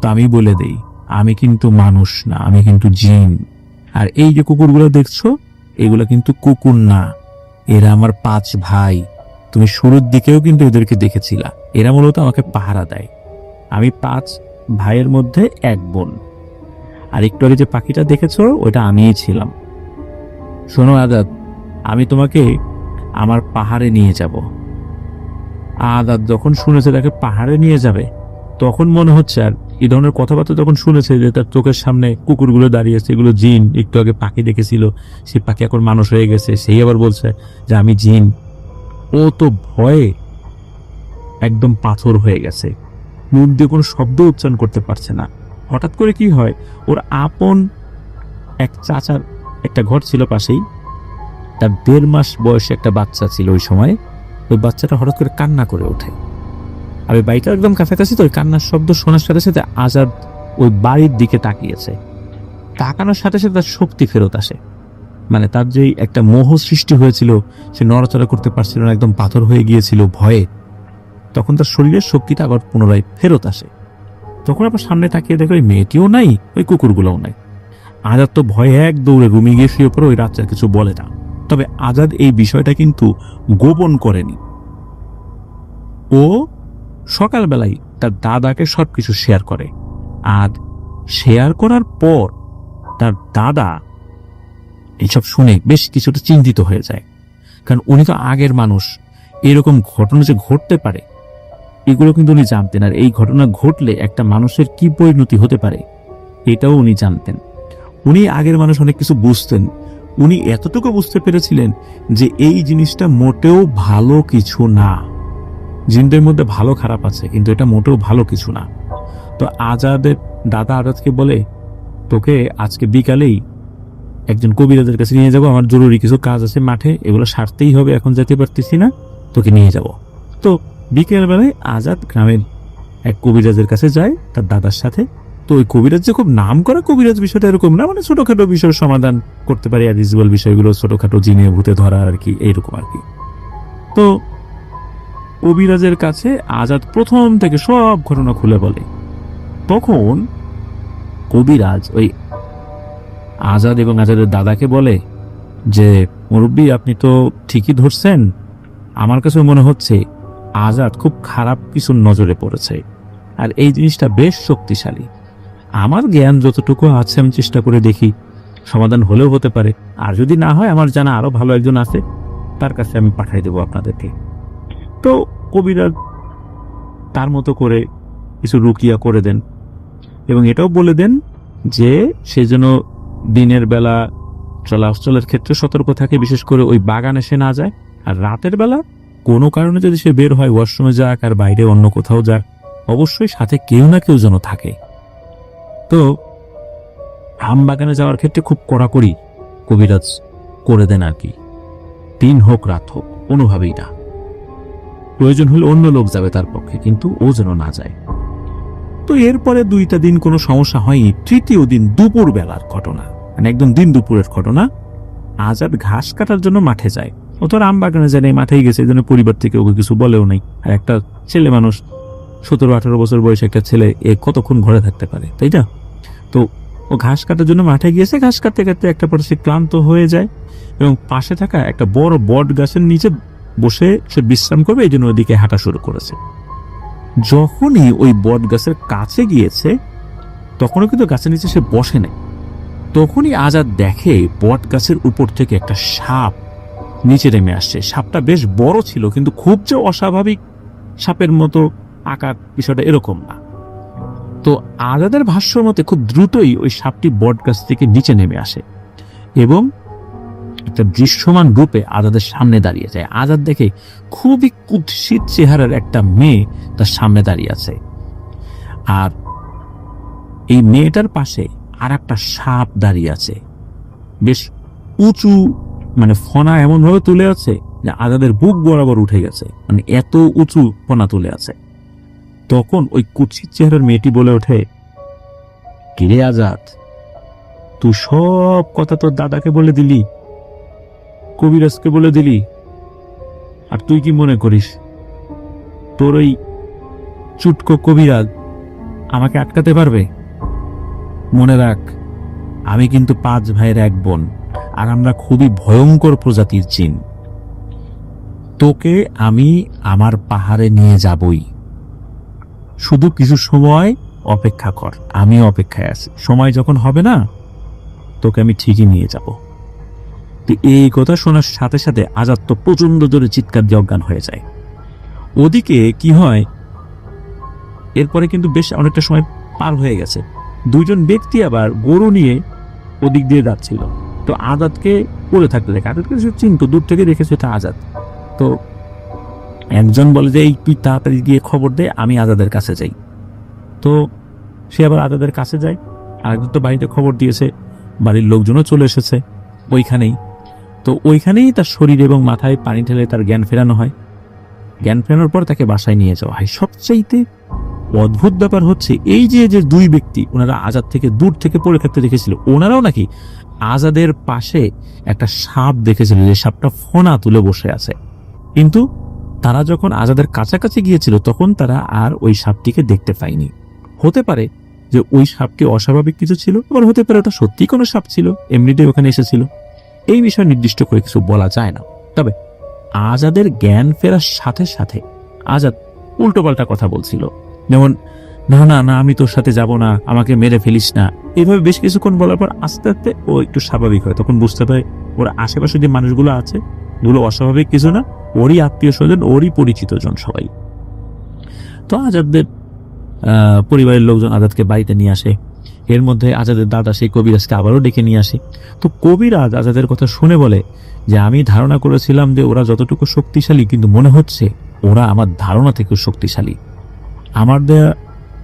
তো আমি বলে দেই, আমি কিন্তু মানুষ না, আমি কিন্তু জিন। আর এই যে কুকুরগুলো দেখছো, এগুলো কিন্তু কুকুর না, এরা আমার 5 ভাই। তুমি শুরুর দিকেও কিন্তু এদেরকে দেখেছিলা। এরা মূলত আমাকে পাহারা দেয়। আমি 5 ভাইয়ের মধ্যে 1 বোন। আর একটু আগে যে পাখিটা দেখেছো, ওটা আমিই ছিলাম। শোনো আজাদ, আমি তোমাকে আমার পাহাড়ে নিয়ে যাব। আজাদ যখন শুনেছে তাকে পাহাড়ে নিয়ে যাবে, তখন মনে হচ্ছে, আর এই ধরনের কথাবার্তা যখন শুনেছে যে তার চোখের সামনে কুকুরগুলো দাঁড়িয়েছে, এগুলো জিন, একটু আগে পাখি দেখেছিল, সেই পাখি এখন মানুষ হয়ে গেছে, সেই আবার বলছে যে আমি জিন, ও তো ভয়ে একদম পাথর হয়ে গেছে, মুখ দিয়ে কোনো শব্দ উচ্চারণ করতে পারছে না। হঠাৎ করে কি হয়, ওর আপন এক চাচার একটা ঘর ছিল পাশেই, তার 1.5 মাস বয়সে একটা বাচ্চা ছিল ওই সময়। ওই বাচ্চাটা হঠাৎ করে কান্না করে ওঠে। আর ওই বাড়িটা একদম কাছাকাছি, তো ওই কান্নার শব্দ শোনার সাথে সাথে আজাদ ওই বাড়ির দিকে তাকিয়েছে। তাকানোর সাথে সাথে তার শক্তি ফেরত আসে। মানে তার যেই একটা মোহ সৃষ্টি হয়েছিল, সে নড়াচড়া করতে পারছিল না, একদম পাথর হয়ে গিয়েছিল ভয়ে, তখন তার শরীরের শক্তিটা আবার পুনরায় ফেরত আসে। তখন আবার সামনে তাকিয়ে দেখে ওই মেয়েটিও নাই, ওই কুকুরগুলোও নাই। আজাদ তো ভয়ে এক দৌড়ে রুমে গিয়ে শুয়ে পড়ে, ওই রাত্রে কিছু বলে না। তবে আজাদ এই বিষয়টা কিন্তু গোপন করেনি। ও সকালবেলায় তার দাদাকে সবকিছু শেয়ার করে। আর শেয়ার করার পর তার দাদা এইসব শুনে বেশ কিছুটা চিন্তিত হয়ে যায়। কারণ উনি তো আগের মানুষ, এরকম ঘটনা যে ঘটতে পারে এগুলো কিন্তু উনি জানতেন। আর এই ঘটনা ঘটলে একটা মানুষের কি পরিণতি হতে পারে এটাও উনি জানতেন। উনি আগের মানুষ, অনেক কিছু বুঝতেন। উনি এতটুকু বুঝতে পেরেছিলেন যে এই জিনিসটা মোটেও ভালো কিছু না। জিনদের মধ্যে ভালো খারাপ আছে, কিন্তু এটা মোটেও ভালো কিছু না। তো আজাদের দাদা আজাদকে বলে, তোকে আজকে বিকালেই একজন কবিরাজের কাছে নিয়ে যাব, আমার জরুরি কিছু কাজ আছে মাঠে, এগুলো সারতেই হবে, এখন যেতে পারতেছি না, তোকে নিয়ে যাব। তো বিকেল বেলায় আজাদ গ্রামের এক কবিরাজের কাছে যায় তার দাদার সাথে। তো ওই কবিরাজ যে খুব নাম করা কবিরাজ বিষয়টা এরকম না, মানে ছোটখাটো বিষয়ের সমাধান করতে পারে, আর রিজুয়াল বিষয়গুলো ছোটখাটো জিনে ভূতে ধরা আর কি, এইরকম আর কি। তো কবিরাজের কাছে আজাদ প্রথম থেকে সব ঘটনা খুলে বলে। তখন কবিরাজ ওই আজাদ এবং আজাদের দাদাকে বলে যে, মুরব্বী, আপনি তো ঠিকই ধরছেন, আমার কাছে মনে হচ্ছে আজাদ খুব খারাপ কিছুর নজরে পড়েছে, আর এই জিনিসটা বেশ শক্তিশালী। আমার জ্ঞান যতটুকু আছে আমি চেষ্টা করে দেখি, সমাধান হলেও হতে পারে, আর যদি না হয় আমার জানা আরো ভালো একজন আছে, তার কাছে আমি পাঠিয়ে দেবো আপনাদেরকে। তো কবিরাজ তার মতো করে কিছু রুকিয়া করে দেন, এবং এটাও বলে দেন যে সে যেন দিনের বেলা চলাচলের ক্ষেত্রে সতর্ক থাকে, বিশেষ করে ওই বাগানে সে না যায়, আর রাতের বেলা কোনো কারণে যদি সে বের হয়, ওয়াশরুমে যাক আর বাইরে অন্য কোথাও যাক, অবশ্যই সাথে কেউ না কেউ যেন থাকে। তো আম বাগানে যাওয়ার ক্ষেত্রে খুব কড়াকড়ি কবিরাজ করে দেন আর কি। দিন হোক রাত হোক, কোনোভাবেই না। প্রয়োজন হলে অন্য লোক যাবে তার পক্ষে, কিন্তু ও যেন না যায়। তো এরপরে 2টা দিন কোনো সমস্যা হয়নি। 3য় দিন দুপুর বেলার ঘটনা, মানে একদম দিন দুপুরের ঘটনা। আজাদ ঘাস কাটার জন্য মাঠে যায়। ও তো আম বাগানে যায় নাই, মাঠেই গেছে, এই জন্য পরিবার থেকে ওকে কিছু বলেও নাই। আর একটা ছেলে মানুষ, 17-18 বছর বয়সে একটা ছেলে, এ কতক্ষণ ঘরে থাকতে পারে, তাই না? তো ও ঘাস কাটার জন্য মাঠে গিয়েছে। ঘাস কাটতে কাটতে একটা পরে সে ক্লান্ত হয়ে যায়, এবং পাশে থাকা একটা বড় বট গাছের নিচে বসে সে বিশ্রাম করবে, এই জন্য ওইদিকে হাঁটা শুরু করেছে। যখনই ওই বট গাছের কাছে গিয়েছে, তখনও কিন্তু গাছের নিচে সে বসে নেই। তখনই আজাদ দেখে বট গাছের উপর থেকে একটা সাপ নিচে নেমে আসছে। সাপটা বেশ বড় ছিল, কিন্তু খুব যে অস্বাভাবিক সাপের মতো আকার, বিষয়টা এরকম না। তো আজাদের ভাষ্য মতে খুব দ্রুতই ওই সাপটি বট গাছ থেকে নিচে নেমে আসে, এবং একটা দৃশ্যমান রূপে আজাদের সামনে দাঁড়িয়ে যায়। আজাদ দেখে খুবই কুৎসিত চেহারার একটা মেয়ে তার সামনে দাঁড়িয়ে আছে, আর এই মেয়েটার পাশে আর একটা সাপ দাঁড়িয়ে আছে, বেশ উঁচু, মানে ফনা এমন ভাবে তুলে আছে যে আজাদের বুক বরাবর উঠে গেছে, মানে এত উঁচু ফনা তুলে আছে। তখন ওই কুৎসিত চেহারার মেয়েটি বলে ওঠে, কিরে আজাদ, তুই সব কথা তোর দাদাকে বলে দিলি, কবিরাজকে বলে দিলি, আর তুই কি মনে করিস তোর ওই চুটকো কবিরাজ আমাকে আটকাতে পারবে? মনে রাখ, আমি কিন্তু 5 ভাইয়ের এক বোন, আর আমরা খুবই ভয়ঙ্কর প্রজাতির জিন। তোকে আমি আমার পাহাড়ে নিয়ে যাবই, শুধু কিছু সময় অপেক্ষা কর। আমি অপেক্ষায় আছি, সময় যখন হবে না তোকে আমি ঠিকই নিয়ে যাব। তো এই কথা শোনার সাথে সাথে আজাদ তো প্রচন্ড জোরে চিৎকার দিয়ে অজ্ঞান হয়ে যায়। ওদিকে কি হয়, এরপরে কিন্তু বেশ অনেকটা সময় পার হয়ে গেছে। 2জন ব্যক্তি আবার গরু নিয়ে ওদিক দিয়ে যাচ্ছিল। তো আজাদকে পড়ে থাকতে দেখে, আজাদকে সে চিনতো, দূর থেকে দেখেছে এটা আজাদ। তো একজন বলে যে এই তুই তাড়াতাড়ি গিয়ে খবর দে, আমি আজাদের কাছে যাই। তো সে আবার আজাদের কাছে যায়। আরেকজন তো বাড়িতে খবর দিয়েছে, বাড়ির লোকজনও চলে এসেছে ওইখানেই। তো ওইখানেই তার শরীর এবং মাথায় পানি ঢেলে তার জ্ঞান ফেরানো হয়। জ্ঞান ফেরানোর পর তাকে বাসায় নিয়ে যাওয়া হয়। সবচাইতে অদ্ভুত ব্যাপার হচ্ছে এই যে 2 ব্যক্তি ওনারা আজাদ থেকে দূর থেকে পড়ে থাকতে দেখেছিল, ওনারাও নাকি আজাদের পাশে একটা সাপ দেখেছিল, যে সাপটা ফোনা তুলে বসে আছে। কিন্তু তারা যখন আজাদের কাছাকাছি গিয়েছিল তখন তারা আর ওই সাপটিকে দেখতে পায়নি। হতে পারে যে ওই সাপটি অস্বাভাবিক কিছু ছিল, আবার হতে পারে ওটা সত্যি কোনো সাপ ছিল, এমনিতেই ওখানে এসেছিল। এই বিষয়ে নির্দিষ্ট করে কিছু বলা যায় না। তবে আজাদের জ্ঞান ফেরার সাথে সাথে আজাদ উল্টোপাল্টা কথা বলছিল, যেমন না না না আমি তোর সাথে যাব না, আমাকে মেরে ফেলিস না। এইভাবে বেশ কিছুক্ষণ বলার পর আস্তে আস্তে ও একটু স্বাভাবিক হয়। তখন বুঝতে পারে ওর আশেপাশে যে মানুষগুলো আছে এগুলো অস্বাভাবিক কিছু না, ওরই আত্মীয় স্বজন, ওরই পরিচিত জন সবাই। তো আজাদের পরিবারের লোকজন আজাদকে বাড়িতে নিয়ে আসে। এর মধ্যে আজাদের দাদা সেই কবিরাজকে আবারও ডেকে নিয়ে আসে। তো কবিরাজ আজাদের কথা শুনে বলে যে আমি ধারণা করেছিলাম যে ওরা যতটুকু শক্তিশালী, কিন্তু মনে হচ্ছে ওরা আমার ধারণা থেকেও শক্তিশালী। আমার দেয়া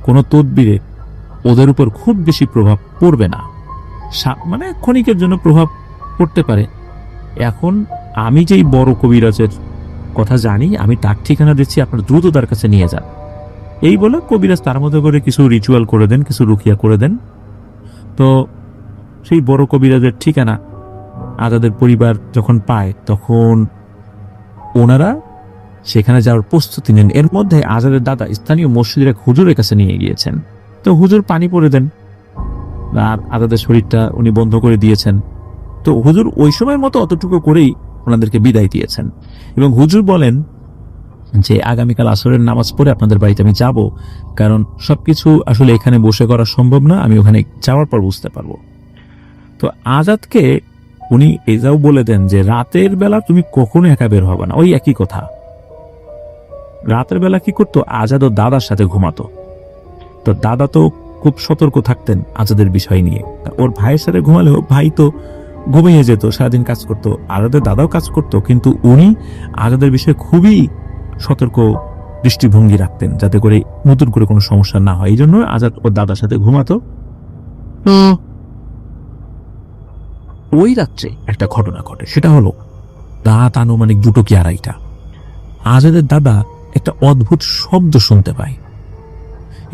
কোনো তদবিরে ওদের উপর খুব বেশি প্রভাব পড়বে না, মানে ক্ষণিকের জন্য প্রভাব পড়তে পারে। এখন আমি যেই বড় কবিরাজের কথা জানি, আমি তার ঠিকানা দিচ্ছি, আপনার দ্রুত তার কাছে নিয়ে যান। এই বলে কবিরাজ তার মধ্যে করে কিছু রিচুয়াল করে দেন, কিছু রুকিয়া করে দেন। তো সেই বড় কবিরাজের ঠিকানা আজাদের পরিবার যখন পায় তখন ওনারা সেখানে যাওয়ার প্রস্তুতি নেন। এর মধ্যে আজাদের দাদা স্থানীয় মসজিদের এক হুজুরের কাছে নিয়ে গিয়েছেন। তো হুজুর পানি পরে দেন, আর আজাদের শরীরটা উনি বন্ধ করে দিয়েছেন। তো হুজুর ওই সময়ের মতো অতটুকু করেই ওনাদেরকে বিদায় দিয়েছেন, এবং হুজুর বলেন যে আগামীকাল আসরের নামাজ পড়ে আপনাদের বাড়িতে আমি যাব, কারণ সবকিছু আসলে এখানে বসে করা সম্ভব না, আমি ওখানে যাওয়ার পর বুঝতে পারবো। তো আজাদকে উনি এটাও বলে দেন যে রাতের বেলা তুমি কখনো একা বের হবে না। ওই একই কথা, রাতের বেলা কি করতো, আজাদ ও দাদার সাথে ঘুমাতো। তো দাদা তো খুব সতর্ক থাকতেন আজাদের বিষয় নিয়ে। ওর ভাইয়ের সাথে ঘুমালেও ভাই তো ঘুমিয়ে যেত, সারাদিন কাজ করতো। আজাদের দাদাও কাজ করতো, কিন্তু উনি আজাদের বিষয়ে খুবই সতর্ক দৃষ্টিভঙ্গি রাখতেন, যাতে করে নতুন করে কোনো সমস্যা না হয়। এই জন্য আজাদ ওর দাদার সাথে ঘুমাতো। তো ওই রাত্রে একটা ঘটনা ঘটে, সেটা হলো রাত আনুমানিক 2টো কি 2:30টা। আজাদের দাদা একটা অদ্ভুত শব্দ শুনতে পায়।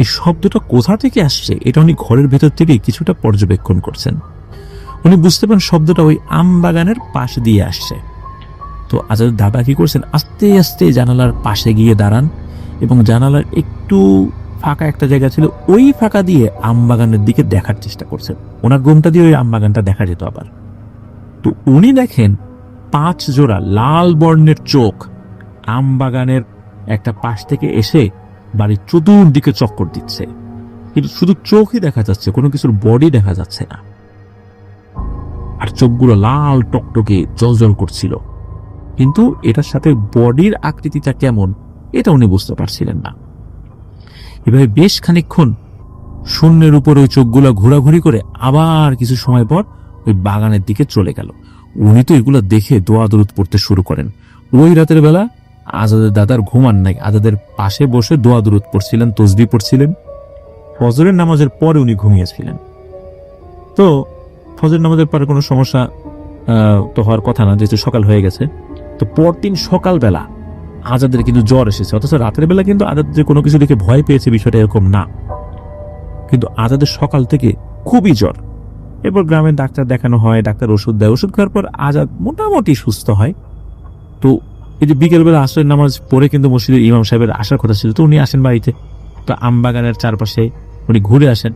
এই শব্দটা কোথা থেকে আসছে এটা উনি ঘরের ভেতর থেকে কিছুটা পর্যবেক্ষণ করছেন। উনি বুঝতে পারেন শব্দটা ওই আম বাগানের পাশ দিয়ে আসছে। তো আজাদের দাদা কি করছেন, আস্তে আস্তে জানালার পাশে গিয়ে দাঁড়ান, এবং জানালার একটু ফাঁকা একটা জায়গা ছিল, ওই ফাঁকা দিয়ে আম বাগানের দিকে দেখার চেষ্টা করছেন। ওনার ঘুমটা দিয়ে ওই আম বাগানটা দেখা যেত আবার। তো উনি দেখেন 5 জোড়া লাল বর্ণের চোখ আম বাগানের একটা পাশ থেকে এসে বাড়ির চতুর্দিকে চক্কর দিচ্ছে, কিন্তু শুধু চোখই দেখা যাচ্ছে, কোনো কিছুর বডি দেখা যাচ্ছে না। আর চোখগুলো লাল টকটকে জলজল করছিল, কিন্তু এটার সাথে বডির আকৃতিটা কেমন এটা উনি বুঝতে পারছিলেন না। এভাবে বেশ খানিকক্ষণ শূন্যের উপর ওই চোখগুলো ঘোরাঘুরি করে আবার কিছু সময় পর ওই বাগানের দিকে চলে গেল। উনি তো এগুলো দেখে দোয়া দরুদ পড়তে শুরু করেন। ওই রাতের বেলা আজাদের দাদার ঘুমান নাই, আজাদের পাশে বসে দোয়া দরুদ পড়ছিলেন, তসবিহ পড়ছিলেন। ফজরের নামাজের পরে উনি ঘুমিয়েছিলেন। তো ফজরের নামাজের পরে কোনো সমস্যা তো হওয়ার কথা না, যেহেতু সকাল হয়ে গেছে। তো পরদিন সকালবেলা আজাদের কিন্তু জ্বর এসেছে, অথচ রাতের বেলা কিন্তু আজাদ যে কোনো কিছু দেখে ভয় পেয়েছে বিষয়টা এরকম না, কিন্তু আজাদের সকাল থেকে খুবই জ্বর। এরপর গ্রামের ডাক্তার দেখানো হয়, ডাক্তার ওষুধ দেয়, ওষুধ খাওয়ার পর আজাদ মোটামুটি সুস্থ হয়। তো এই যে বিকেলবেলা আসরের নামাজ পড়ে কিন্তু মসজিদের ইমাম সাহেবের আসার কথা ছিল, তো উনি আসেন বাড়িতে। তো আমবাগানের চারপাশে উনি ঘুরে আসেন।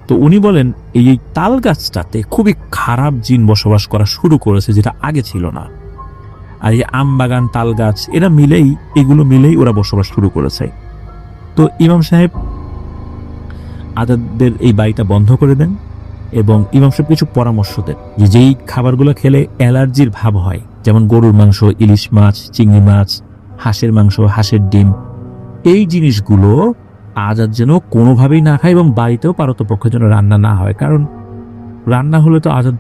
তো উনি বলেন এই তাল গাছটাতে খুবই খারাপ জিন বসবাস করা শুরু করেছে, যেটা আগে ছিল না। আর এই আমবাগান, তাল গাছ, এগুলো মিলেই ওরা বসবাস শুরু করেছে। তো ইমাম সাহেব আজাদের এই বাড়িটা বন্ধ করে দেন এবং ইমাম সাহেব কিছু পরামর্শ দেন যে যেই খাবারগুলো খেলে অ্যালার্জির ভাব হয়, যেমন গরুর মাংস, ইলিশ মাছ, চিংড়ি মাছ, হাঁসের মাংস, হাঁসের ডিম, এই জিনিসগুলো আজাদ যেন কোনোভাবেই না খায় এবং বাড়িতেও পারতপক্ষের জন্য রান্না না হয়, কারণ রান্না হলে তো আজাদ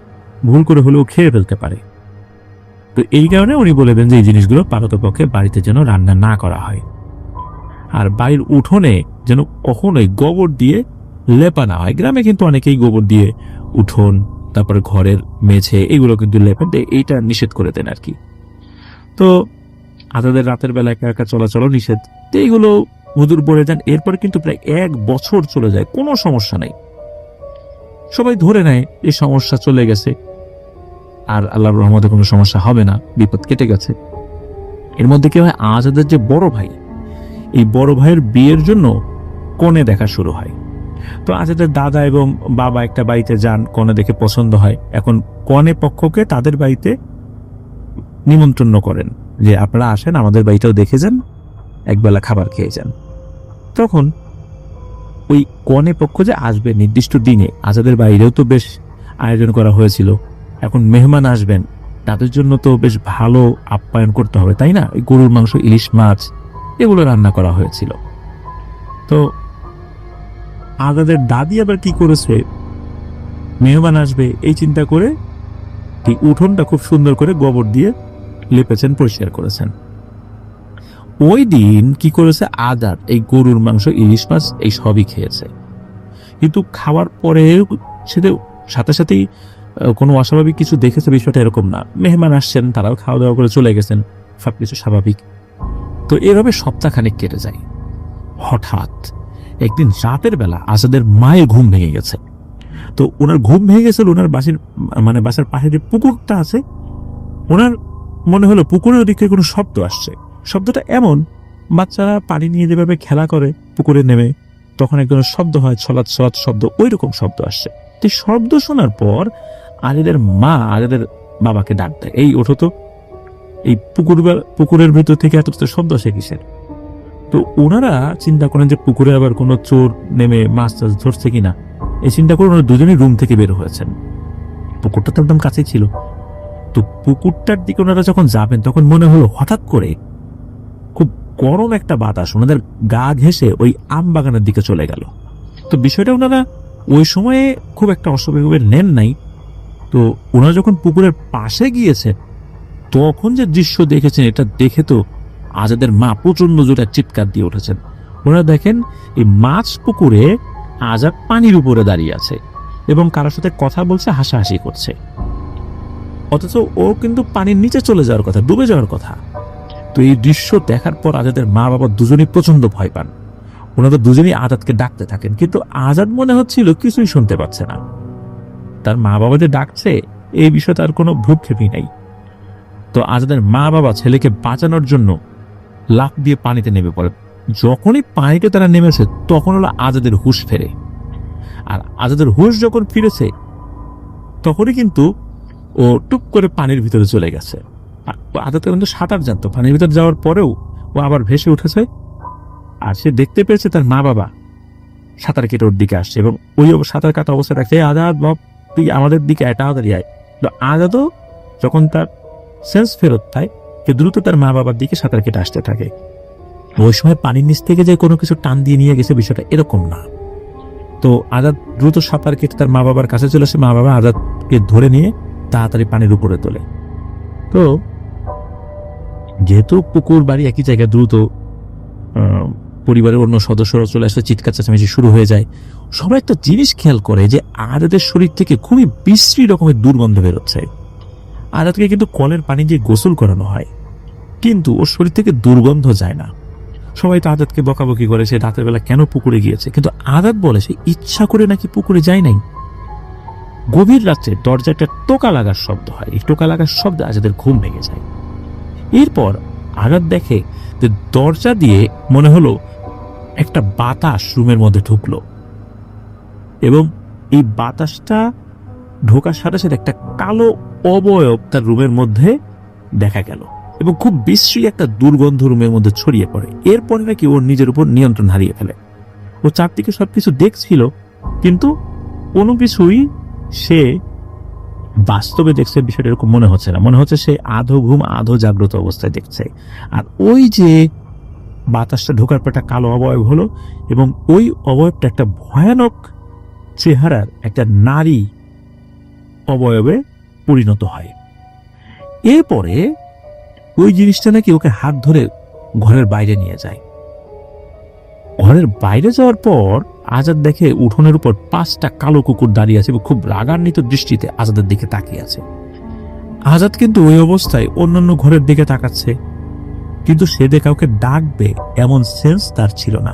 ভুল করে হলেও খেয়ে ফেলতে পারে। তো এই কারণে উনি বলে দেন যে এই জিনিসগুলো পারতপক্ষে বাড়িতে যেন রান্না না করা হয়। আর বাড়ির উঠোনে যেন কখনোই গোবর দিয়ে লেপা না হয়। গ্রামে কিন্তু অনেকেই গোবর দিয়ে উঠোন, তারপরে ঘরের মেঝে, এগুলো কিন্তু লেপেন, এইটা নিষেধ করে দেন আর কি। তো আজাদের রাতের বেলা একা একা চলাচলও নিষেধ। তো এইগুলো হুজুর বলে যান। এরপরে কিন্তু প্রায় 1 বছর চলে যায়, কোনো সমস্যা নাই। সবাই ধরে নেয় এই সমস্যা চলে গেছে, আর আল্লাহর রহমতে কোনো সমস্যা হবে না, বিপদ কেটে গেছে। এর মধ্যে কি হয়, আজাদের যে বড় ভাই, এই বড় ভাইয়ের বিয়ের জন্য কনে দেখা শুরু হয়। তো আজাদের দাদা এবং বাবা একটা বাড়িতে যান, কনে দেখে পছন্দ হয়। এখন কনে পক্ষকে তাদের বাড়িতে নিমন্ত্রণ করেন যে আপনারা আসেন, আমাদের বাড়িটাও দেখে যান, একবেলা খাবার খেয়ে যান। তখন ওই কনে পক্ষ যে আসবে নির্দিষ্ট দিনে, আজাদের বাইরেও তো বেশ আয়োজন করা হয়েছিল। এখন মেহমান আসবেন, তাদের জন্য তো বেশ ভালো আপ্যায়ন করতে হবে, তাই না? ওই গরুর মাংস, ইলিশ মাছ, এগুলো রান্না করা হয়েছিল। তো আজাদের দাদি আবার কি করেছে, মেহমান আসবে এই চিন্তা করে এই উঠোনটা খুব সুন্দর করে গোবর দিয়ে লেপেছেন, পরিষ্কার করেছেন। ওই দিন কি করেছে, আজাদ এই গরুর মাংস, ইলিশ মাছ এই সবই খেয়েছে। কিন্তু খাওয়ার পরে সেটা সাথে সাথেই কোনো অস্বাভাবিক কিছু দেখেছে, বিষয়টা এরকম না। মেহমান আসছেন, তারাও খাওয়া দাওয়া করে চলে গেছেন, সবকিছু স্বাভাবিক। তো এভাবে সপ্তাহখানেক কেটে যায়। হঠাৎ একদিন রাতের বেলা আজাদের মায়ের ঘুম ভেঙে গেছে। তো ওনার ঘুম ভেঙে গেছিল, ওনার বাসার পাশে যে পুকুরটা আছে, ওনার মনে হলো পুকুরের দিকে কোনো শব্দ আসছে। শব্দটা এমন, বাচ্চারা পানি নিয়ে যেভাবে খেলা করে পুকুরে নেমে, তখন এক ধরনের শব্দ হয়, ছলাৎ ছলাৎ শব্দ, ওই রকম শব্দ আসছে। তো শব্দ শোনার পর আজাদের মা আজাদের বাবাকে ডাক দেয়, এই ওঠো তো, এই পুকুরের ভেতর থেকে এত শব্দ আসে কিসের? তো ওনারা চিন্তা করেন যে পুকুরে আবার কোনো চোর নেমে মাছ টাছ ধরছে কিনা। এই চিন্তা করে ওনারা দুজনেই রুম থেকে বের হয়েছেন। পুকুরটা তো একদম কাছেই ছিল। তো পুকুরটার দিকে ওনারা যখন যাবেন, তখন মনে হলো হঠাৎ করে খুব গরম একটা বাতাস ওনাদের গা ঘেঁষে ওই আম বাগানের দিকে চলে গেল। তো বিষয়টা ওনারা ওই সময়ে খুব একটা অস্বাভাবিকভাবে নেন নাই। তো ওনারা যখন পুকুরের পাশে গিয়েছেন, তখন যে দৃশ্য দেখেছেন, এটা দেখে তো আজাদের মা প্রচন্ড জোরে চিৎকার দিয়ে উঠেছেন। ওনারা দেখেন এই মাছ পুকুরে আজাদ পানির উপরে দাঁড়িয়ে আছে এবং কারোর সাথে কথা বলছে, হাসাহাসি করছে, অথচ ও কিন্তু পানির নিচে চলে যাওয়ার কথা, ডুবে যাওয়ার কথা। তো এই দৃশ্য দেখার পর আজাদের মা বাবা দুজনেই প্রচন্ড ভয় পান। ওনারা দুজনেই আজাদকে ডাকতে থাকেন, কিন্তু আজাদ মনে হচ্ছিল কিছুই শুনতে পাচ্ছে না। তার মা বাবা যে ডাকছে, এই বিষয়ে তার কোনো ভ্রুক্ষেপই নাই। তো আজাদের মা বাবা ছেলেকে বাঁচানোর জন্য লাফ দিয়ে পানিতে নেমে পড়ে। যখনই পানিতে তারা নেমেছে, তখন হলো আজাদের হুঁশ ফেরে। আর আজাদের হুঁশ যখন ফিরেছে, তখনই কিন্তু ও টুপ করে পানির ভিতরে চলে গেছে। আর আজাদ কিন্তু সাঁতার জানতো, পানির ভিতরে যাওয়ার পরেও ও আবার ভেসে উঠেছে। আর সে দেখতে পেয়েছে তার মা বাবা সাঁতার কেটে ওর দিকে আসছে এবং ওই সাঁতার কাটা অবস্থায় রাখছে, আজাদ বাপ তুই আমাদের দিকে তাড়াতাড়ি আয়। তো আজাদও যখন তার সেন্স ফেরত পায়, সে দ্রুত তার মা বাবার দিকে সাঁতার কেটে আসতে থাকে। ওই সময় পানির নিচ থেকে যে কোনো কিছু টান দিয়ে নিয়ে গেছে, বিষয়টা এরকম না। তো আজাদ দ্রুত সাঁতার কেটে তার মা বাবার কাছে চলে আসে। মা বাবা আজাদকে ধরে নিয়ে তাড়াতাড়ি পানির উপরে তোলে। তো যেহেতু পুকুর বাড়ি একই জায়গায়, দ্রুত পরিবারের অন্য সদস্যরা চলে আসলে চিৎকার চেঁচামেচি শুরু হয়ে যায়। সবাই একটা জিনিস খেয়াল করে যে আজাদের শরীর থেকে খুবই বিশ্রী রকমের দুর্গন্ধ বেরোচ্ছে। আজাদকে কিন্তু কলের পানি দিয়ে গোসল করানো হয়, কিন্তু ওর শরীর থেকে দুর্গন্ধ যায় না। সবাই তো আজাদকে বকাবকি করে সে রাতের বেলা কেন পুকুরে গিয়েছে, কিন্তু আজাদ বলে সে ইচ্ছা করে নাকি পুকুরে যায় নাই। গভীর রাত্রে দরজায় একটা টোকা লাগার শব্দ হয়। এই টোকা লাগার শব্দে আজাদের ঘুম ভেঙে যায়। এরপর আজাদ দেখে যে দরজা দিয়ে মনে হলো একটা বাতাস রুমের মধ্যে ঢুকলো, এবং এই বাতাসটা ঢোকার সাথে সাথে একটা কালো অবয়ব তার রুমের মধ্যে দেখা গেল, এবং খুব বিশ্রী একটা দুর্গন্ধ রুমের মধ্যে ছড়িয়ে পড়ে। এরপরে নাকি ওর নিজের উপর নিয়ন্ত্রণ হারিয়ে ফেলে। ও চারদিকে সবকিছু দেখছিল, কিন্তু কোনো কিছুই সে বাস্তবে দেখছে বিষয়টা এরকম মনে হচ্ছে না। মনে হচ্ছে সে আধো ঘুম আধো জাগ্রত অবস্থায় দেখছে। আর ওই যে বাতাসটা ঢোকার পর একটা কালো অবয়ব হলো, এবং ওই অবয়বটা একটা ভয়ানক চেহারার একটা নারী অবয়বে পরিণত হয়। এরপরে ওই জিনিসটা নাকি ওকে হাত ধরে ঘরের বাইরে নিয়ে যায়। ঘরের বাইরে যাওয়ার পর আজাদ দেখে উঠোনের উপর 5টা কালো কুকুর দাঁড়িয়ে আছে এবং খুব রাগান্বিত দৃষ্টিতে আজাদের দিকে তাকিয়ে আছে। আজাদ কিন্তু ওই অবস্থায় অন্যান্য ঘরের দিকে তাকাচ্ছে, কিন্তু সে যে কাউকে ডাকবে এমন সেন্স তার ছিল না।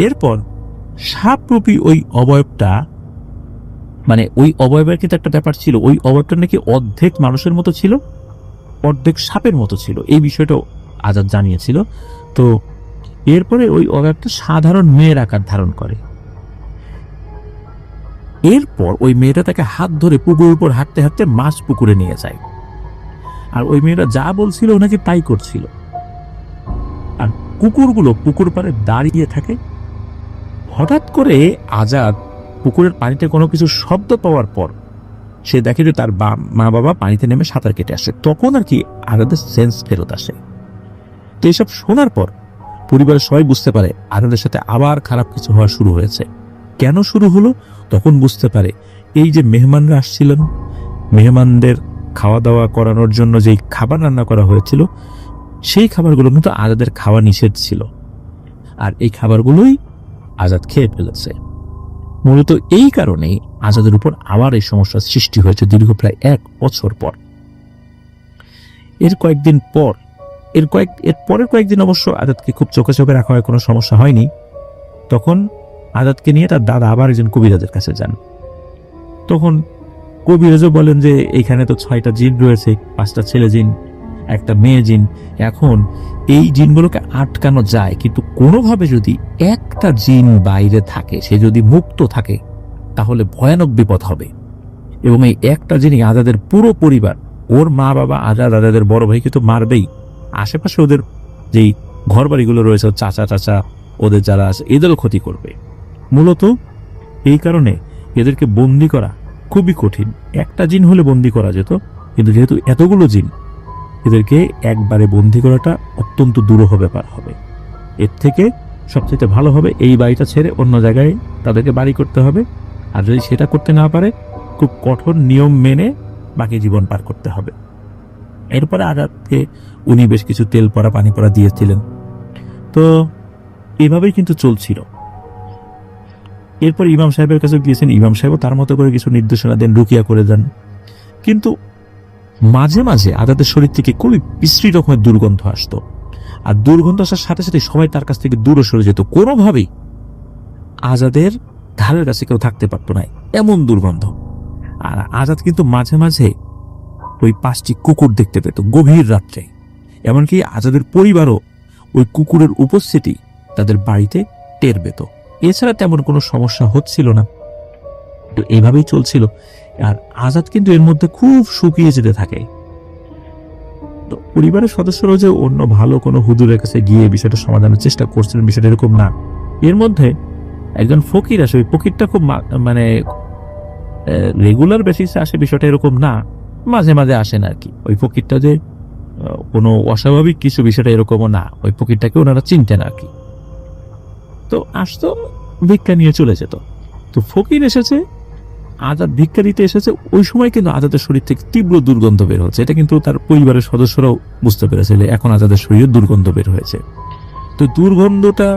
এরপর সাপরূপী ওই অবয়বটা, মানে ওই অবয়বের কিন্তু একটা ব্যাপার ছিল, ওই অবয়বটা নাকি অর্ধেক মানুষের মতো ছিল, অর্ধেক সাপের মতো ছিল। এই বিষয়টাও আজাদ জানিয়েছিল। তো এরপরে ওই অবয়বটা সাধারণ মেয়ের আকার ধারণ করে। এরপর ওই মেয়েটা তাকে হাত ধরে পুকুরের উপর হাঁটতে হাঁটতে মাছ পুকুরে নিয়ে যায়। আর ওই মেয়েটা যা বলছিল ওনাকে তাই করছিল। আর কুকুরগুলো পুকুর পাড়ে দাঁড়িয়ে থাকে। হঠাৎ করে আজাদ পুকুরের পানিতে কোনো কিছু শব্দ পাওয়ার পর সে দেখে যে তার মা বাবা পানিতে নেমে সাঁতার কেটে আসে। তখন আর কি আজাদের সেন্স ফেরত আসে। তো এইসব শোনার পর পরিবারের সবাই বুঝতে পারে আজাদের সাথে আবার খারাপ কিছু হওয়া শুরু হয়েছে। কেন শুরু হলো তখন বুঝতে পারে, এই যে মেহমানরা আসছিলেন, মেহমানদের খাওয়া দাওয়া করানোর জন্য যেই খাবার রান্না করা হয়েছিল সেই খাবারগুলো কিন্তু আজাদের খাওয়া নিষেধ ছিল, আর এই খাবারগুলোই আজাদ খেয়ে ফেলেছে। মূলত এই কারণেই আজাদের উপর আবার এই সমস্যার সৃষ্টি হয়েছে দীর্ঘ প্রায় 1 বছর পর। এর পরের কয়েকদিন অবশ্য আজাদকে খুব চোখে চোখে রাখা হয়, কোনো সমস্যা হয়নি। তখন আজাদকে নিয়ে তার দাদা আবার একজন কবিরাজের কাছে যান। তখন কবিরাজও বলেন যে এইখানে তো 6টা জিন রয়েছে, 5টা ছেলে জিন, একটা মেয়ে জিন। এখন এই জিনগুলোকে আটকানো যায়, কিন্তু কোনোভাবে যদি একটা জিন বাইরে থাকে, সে যদি মুক্ত থাকে, তাহলে ভয়ানক বিপদ হবে। এবং এই একটা জিনই আজাদের পুরো পরিবার, ওর মা বাবা, আজাদের বড় ভাইকে তো মারবেই, আশেপাশে ওদের যেই ঘর বাড়িগুলো রয়েছে, চাচা চাচা ওদের যারা আছে, এদেরও ক্ষতি করবে। মূলত এই কারণে এদেরকে বন্দি করা খুবই কঠিন। একটা জিন হলে বন্দি করা যেত, কিন্তু যেহেতু এতগুলো জিন, এদেরকে একবারে বন্দি করাটা অত্যন্ত দুরূহ ব্যাপার হবে। এর থেকে সবচেয়ে ভালো হবে এই বাড়িটা ছেড়ে অন্য জায়গায় তাদেরকে বাড়ি করতে হবে। আর যদি সেটা করতে না পারে, খুব কঠোর নিয়ম মেনে বাকি জীবন পার করতে হবে। এরপরে আজাদকে উনি বেশ কিছু তেল পড়া পানি পড়া দিয়েছিলেন। তো এভাবেই কিন্তু চলছিল। এরপর ইমাম সাহেবের কাছে গিয়েছেন, ইমাম সাহেবও তার মতো করে কিছু নির্দেশনা দেন, রুকিয়া করে দেন। কিন্তু মাঝে মাঝে আজাদের শরীর থেকে খুবই বিশ্রী রকমের দুর্গন্ধ আসতো, আর দুর্গন্ধ আসার সাথে সাথে সবাই তার কাছ থেকে দূরে সরে যেত। কোনোভাবেই আজাদের ধারের কাছে কেউ থাকতে পারতো না, এমন দুর্গন্ধ। আর আজাদ কিন্তু মাঝে মাঝে ওই 5টি কুকুর দেখতে পেত গভীর রাত্রে। এমনকি আজাদের পরিবারও ওই কুকুরের উপস্থিতি তাদের বাড়িতে টের পেত। এছাড়া তেমন কোনো সমস্যা হচ্ছিল না। তো এইভাবেই চলছিল। আর আজাদ কিন্তু এর মধ্যে খুব শুকিয়ে যেতে থাকে। তো পরিবারের সদস্যরাও যে অন্য ভালো কোনো হুজুরের কাছে গিয়ে বিষয়টা সমাধানের চেষ্টা করছিলেন, বিষয়টা এরকম না। এর মধ্যে একজন ফকির আসে, ওই ফকিরটা খুব মানে রেগুলার বেসিসে আসে বিষয়টা এরকম না, মাঝে মাঝে আসেন আর কি। ওই ফকিরটা যে কোনো অস্বাভাবিক কিছু বিষয়টা এরকমও না, ওই ফকিরটাকে ওনারা চিনতেন আর কি। তো আসতো, ভিক্ষা নিয়ে চলে যেত। তো ফকির এসেছে, আজাদ ভিক্ষা দিতে এসেছে, ওই সময় কিন্তু আজাদের শরীর থেকে তীব্র দুর্গন্ধ বের হচ্ছে। এটা কিন্তু তার পরিবারের সদস্যরাও বুঝতে পেরেছিল এখন আজাদের শরীরে দুর্গন্ধ বের হয়েছে। তো দুর্গন্ধটা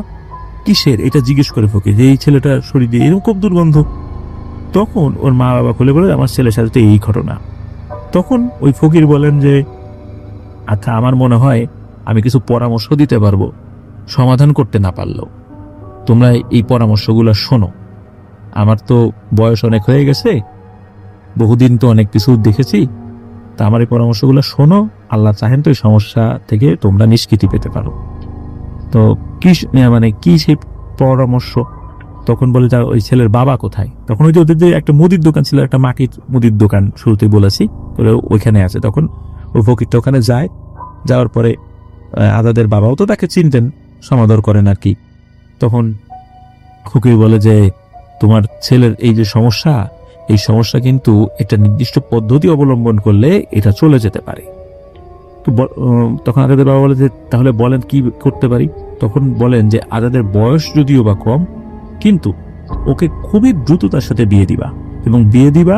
কিসের এটা জিজ্ঞেস করে ফকির, যে এই ছেলেটার শরীর দিয়ে এরকম দুর্গন্ধ। তখন ওর মা বাবা খুলে বলে, আমার ছেলের সাথে এই ঘটনা। তখন ওই ফকির বলেন যে, আচ্ছা, আমার মনে হয় আমি কিছু পরামর্শ দিতে পারবো, সমাধান করতে না পারলেও। তোমরা এই পরামর্শগুলো শোনো। আমার তো বয়স অনেক হয়ে গেছে, বহুদিন তো অনেক কিছু দেখেছি, তা আমার এই পরামর্শগুলো শোনো, আল্লাহ চাহেন তো এই সমস্যা থেকে তোমরা নিষ্কৃতি পেতে পারো। তো কি সেই পরামর্শ? তখন বলে যা ওই ছেলের বাবা কোথায়? তখন ওই যে ওদের যে একটা মুদির দোকান ছিল, একটা মাটির মুদির দোকান শুরুতেই বলেছি, ওইখানে আছে। তখন ওই ফকিরটা ওখানে যায়, যাওয়ার পরে আজাদের বাবাও তো তাকে চিনতেন, সমাদর করেন আর কি। তখন ফকির বলে যে তোমার ছেলের এই যে সমস্যা, এই সমস্যা কিন্তু একটা নির্দিষ্ট পদ্ধতি অবলম্বন করলে এটা চলে যেতে পারে। তো তখন আজাদের বাবা বলে যে তাহলে বলেন কি করতে পারি? তখন বলেন যে আজাদের বয়স যদিও বা কম, কিন্তু ওকে খুবই দ্রুততার সাথে বিয়ে দিবা, এবং বিয়ে দিবা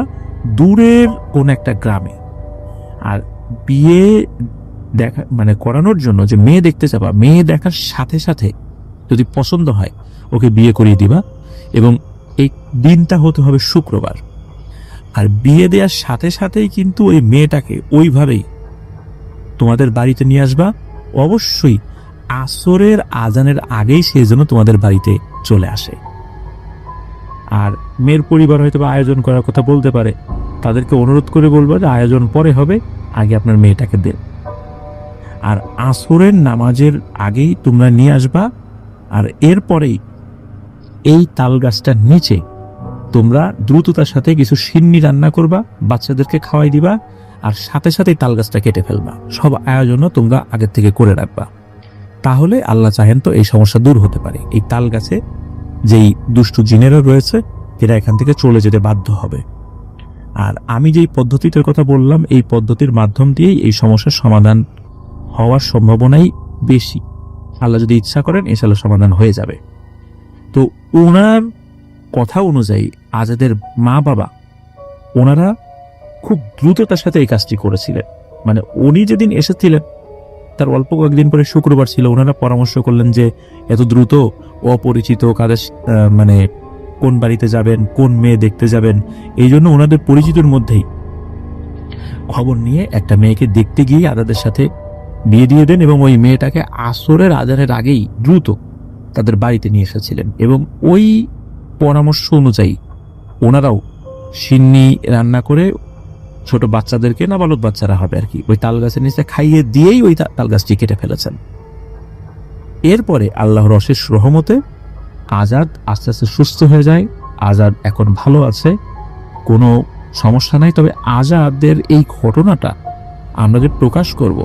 দূরের কোন একটা গ্রামে। আর বিয়ে দেখা করানোর জন্য যে মেয়ে দেখতে যাবা, মেয়ে দেখার সাথে সাথে যদি পছন্দ হয় ওকে বিয়ে করিয়ে দিবা, এবং এই দিনটা হতে হবে শুক্রবার। আর বিয়ে দেওয়ার সাথে সাথেই কিন্তু ওই মেয়েটাকে ওইভাবেই তোমাদের বাড়িতে নিয়ে আসবা। অবশ্যই আসরের আজানের আগেই সে যেন তোমাদের বাড়িতে চলে আসে। আর মেয়ের পরিবার হয়তো বা আয়োজন করার কথা বলতে পারে, তাদেরকে অনুরোধ করে বলবো যে আয়োজন পরে হবে, আগে আপনার মেয়েটাকে দেন। আর আসরের নামাজের আগেই তোমরা নিয়ে আসবা। আর এরপরেই এই তাল গাছটার নিচে তোমরা দ্রুততার সাথে কিছু সিন্নি রান্না করবা, বাচ্চাদেরকে খাওয়াই দিবা, আর সাথে সাথে তাল গাছটা কেটে ফেলবা। সব আয়োজনও তোমরা আগের থেকে করে রাখবা। তাহলে আল্লাহ চাহেন তো এই সমস্যা দূর হতে পারে। এই তাল গাছে যেই দুষ্টু জিনেরা রয়েছে এরা এখান থেকে চলে যেতে বাধ্য হবে। আর আমি যেই পদ্ধতিটার কথা বললাম, এই পদ্ধতির মাধ্যম দিয়েই এই সমস্যার সমাধান হওয়ার সম্ভাবনাই বেশি। আল্লাহ যদি ইচ্ছা করেন ইনশাআল্লাহ সমাধান হয়ে যাবে। তো ওনার কথা অনুযায়ী আজাদের মা বাবা ওনারা খুব দ্রুততার সাথে এই কাজটি করেছিলেন। উনি যেদিন এসেছিলেন তার অল্প কয়েকদিন পরে শুক্রবার ছিল। ওনারা পরামর্শ করলেন যে এত দ্রুত অপরিচিত কাদের কোন বাড়িতে যাবেন, কোন মেয়ে দেখতে যাবেন, এই জন্য ওনাদের পরিচিতর মধ্যেই খবর নিয়ে একটা মেয়েকে দেখতে গিয়ে আজাদের সাথে বিয়ে দিয়ে দেন, এবং ওই মেয়েটাকে আসরের আজানের আগেই দ্রুত তাদের বাড়িতে নিয়ে এসেছিলেন। এবং ওই পরামর্শ অনুযায়ী ওনারাও সিন্নি রান্না করে ছোট বাচ্চাদেরকে, নাবালক বাচ্চারা হবে আর কি, ওই তাল গাছের নিচে খাইয়ে দিয়েই ওই তাল গাছটি কেটে ফেলেছেন। এরপরে আল্লাহর অশেষ রহমতে আজাদ আস্তে আস্তে সুস্থ হয়ে যায়। আজাদ এখন ভালো আছে, কোনো সমস্যা নাই। তবে আজাদের এই ঘটনাটা আমরা যে প্রকাশ করব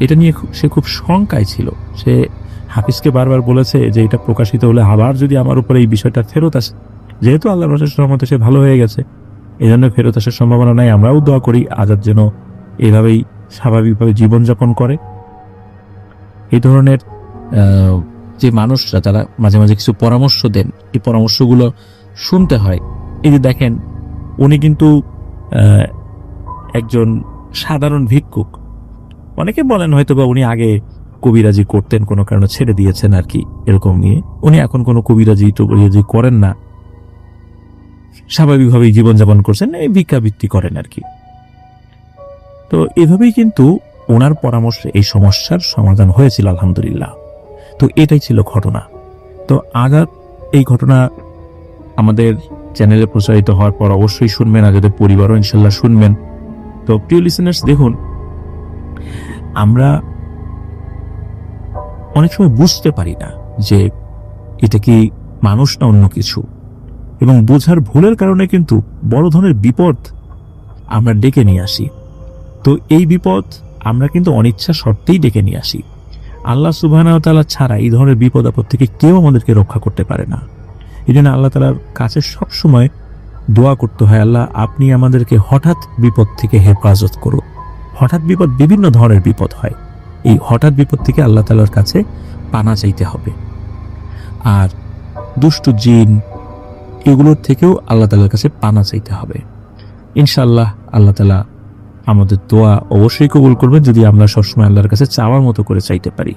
এটা নিয়ে সে খুব শঙ্কায় ছিল। সে হাফিজকে বারবার বলেছে যে এটা প্রকাশিত হলে আবার যদি আমার উপরে এই বিষয়টা ফেরত আসে, যেহেতু আল্লাহর অশেষ রহমতে সে ভালো হয়ে গেছে, এই জন্য ফেরত আসার সম্ভাবনা নাই। আমরাও দোয়া করি আজাদ যেন এইভাবেই স্বাভাবিকভাবে জীবনযাপন করে। এই ধরনের যে মানুষরা যারা মাঝে মাঝে কিছু পরামর্শ দেন, এই পরামর্শগুলো শুনতে হয়। এই যে দেখেন, উনি কিন্তু একজন সাধারণ ভিক্ষুক। অনেকে বলেন হয়তো বা উনি আগে কবিরাজি করতেন, কোনো কারণে ছেড়ে দিয়েছেন আর কি, এরকম নিয়ে। উনি এখন কোনো কবিরাজি টবিরাজি করেন না, স্বাভাবিকভাবেই জীবনযাপন করছেন, এই ভিক্ষাবৃত্তি করেন আর কি। তো এভাবেই কিন্তু ওনার পরামর্শে এই সমস্যার সমাধান হয়েছিল আলহামদুলিল্লাহ। তো এটাই ছিল ঘটনা। তো আজাদ এই ঘটনা আমাদের চ্যানেলে প্রচারিত হওয়ার পর অবশ্যই শুনবেন, আজাদের পরিবারও ইনশাল্লাহ শুনবেন। তো প্রিয় লিসেনার্স, দেখুন, আমরা অনেক সময় বুঝতে পারি না যে এটা কি মানুষ না অন্য কিছু, এবং বোঝার ভুলের কারণে কিন্তু বড় ধরনের বিপদ আমরা ডেকে নিয়ে আসি। তো এই বিপদ আমরা কিন্তু অনিচ্ছা সত্ত্বেই ডেকে নিয়ে আসি। আল্লাহ সুবহানাহু ওয়া তাআলা ছাড়া এই ধরনের বিপদ আপদ থেকে কেউ আমাদেরকে রক্ষা করতে পারে না। এই জন্য আল্লাহ তাআলার কাছে সবসময় দোয়া করতে হয়, আল্লাহ আপনি আমাদেরকে হঠাৎ বিপদ থেকে হেফাজত করুন। হঠাৎ বিপদ বিভিন্ন ধরনের বিপদ হয়, এই হঠাৎ বিপদ থেকে আল্লাহ তাআলার কাছে পানা চাইতে হবে। আর দুষ্টু জিন এগুলোর থেকেও আল্লাহ তাআলার কাছে পানা চাইতে হবে। ইনশাআল্লাহ আল্লাহ তাআলা আমাদের দোয়া অবশ্যই কবুল করবেন যদি আমরা সবসময় আল্লাহর কাছে চাওয়ার মতো করে চাইতে পারি।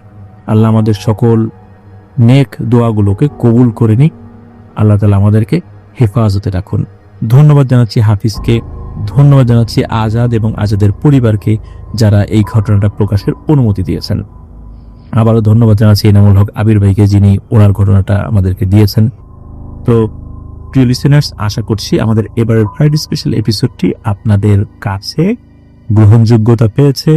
আল্লাহ আমাদের সকল নেক দোয়াগুলোকে কবুল করে নিক। আল্লাহ তাআলা আমাদেরকে হেফাজতে রাখুন। ধন্যবাদ জানাচ্ছি হাফিজকে, ধন্যবাদ জানাচ্ছি আজাদ এবং আজাদের পরিবারকে যারা এই ঘটনাটা প্রকাশের অনুমতি দিয়েছেন। আবারও ধন্যবাদ জানাচ্ছি এনামুল হক আবির ভাইকে, যিনি ওনার ঘটনাটা আমাদেরকে দিয়েছেন। তো প্রিয় লিসেনার্স, আশা করছি আমাদের এবারের ফ্রাইডে স্পেশাল এপিসোডটি আপনাদের কাছে গ্রহণযোগ্যতা পেয়েছে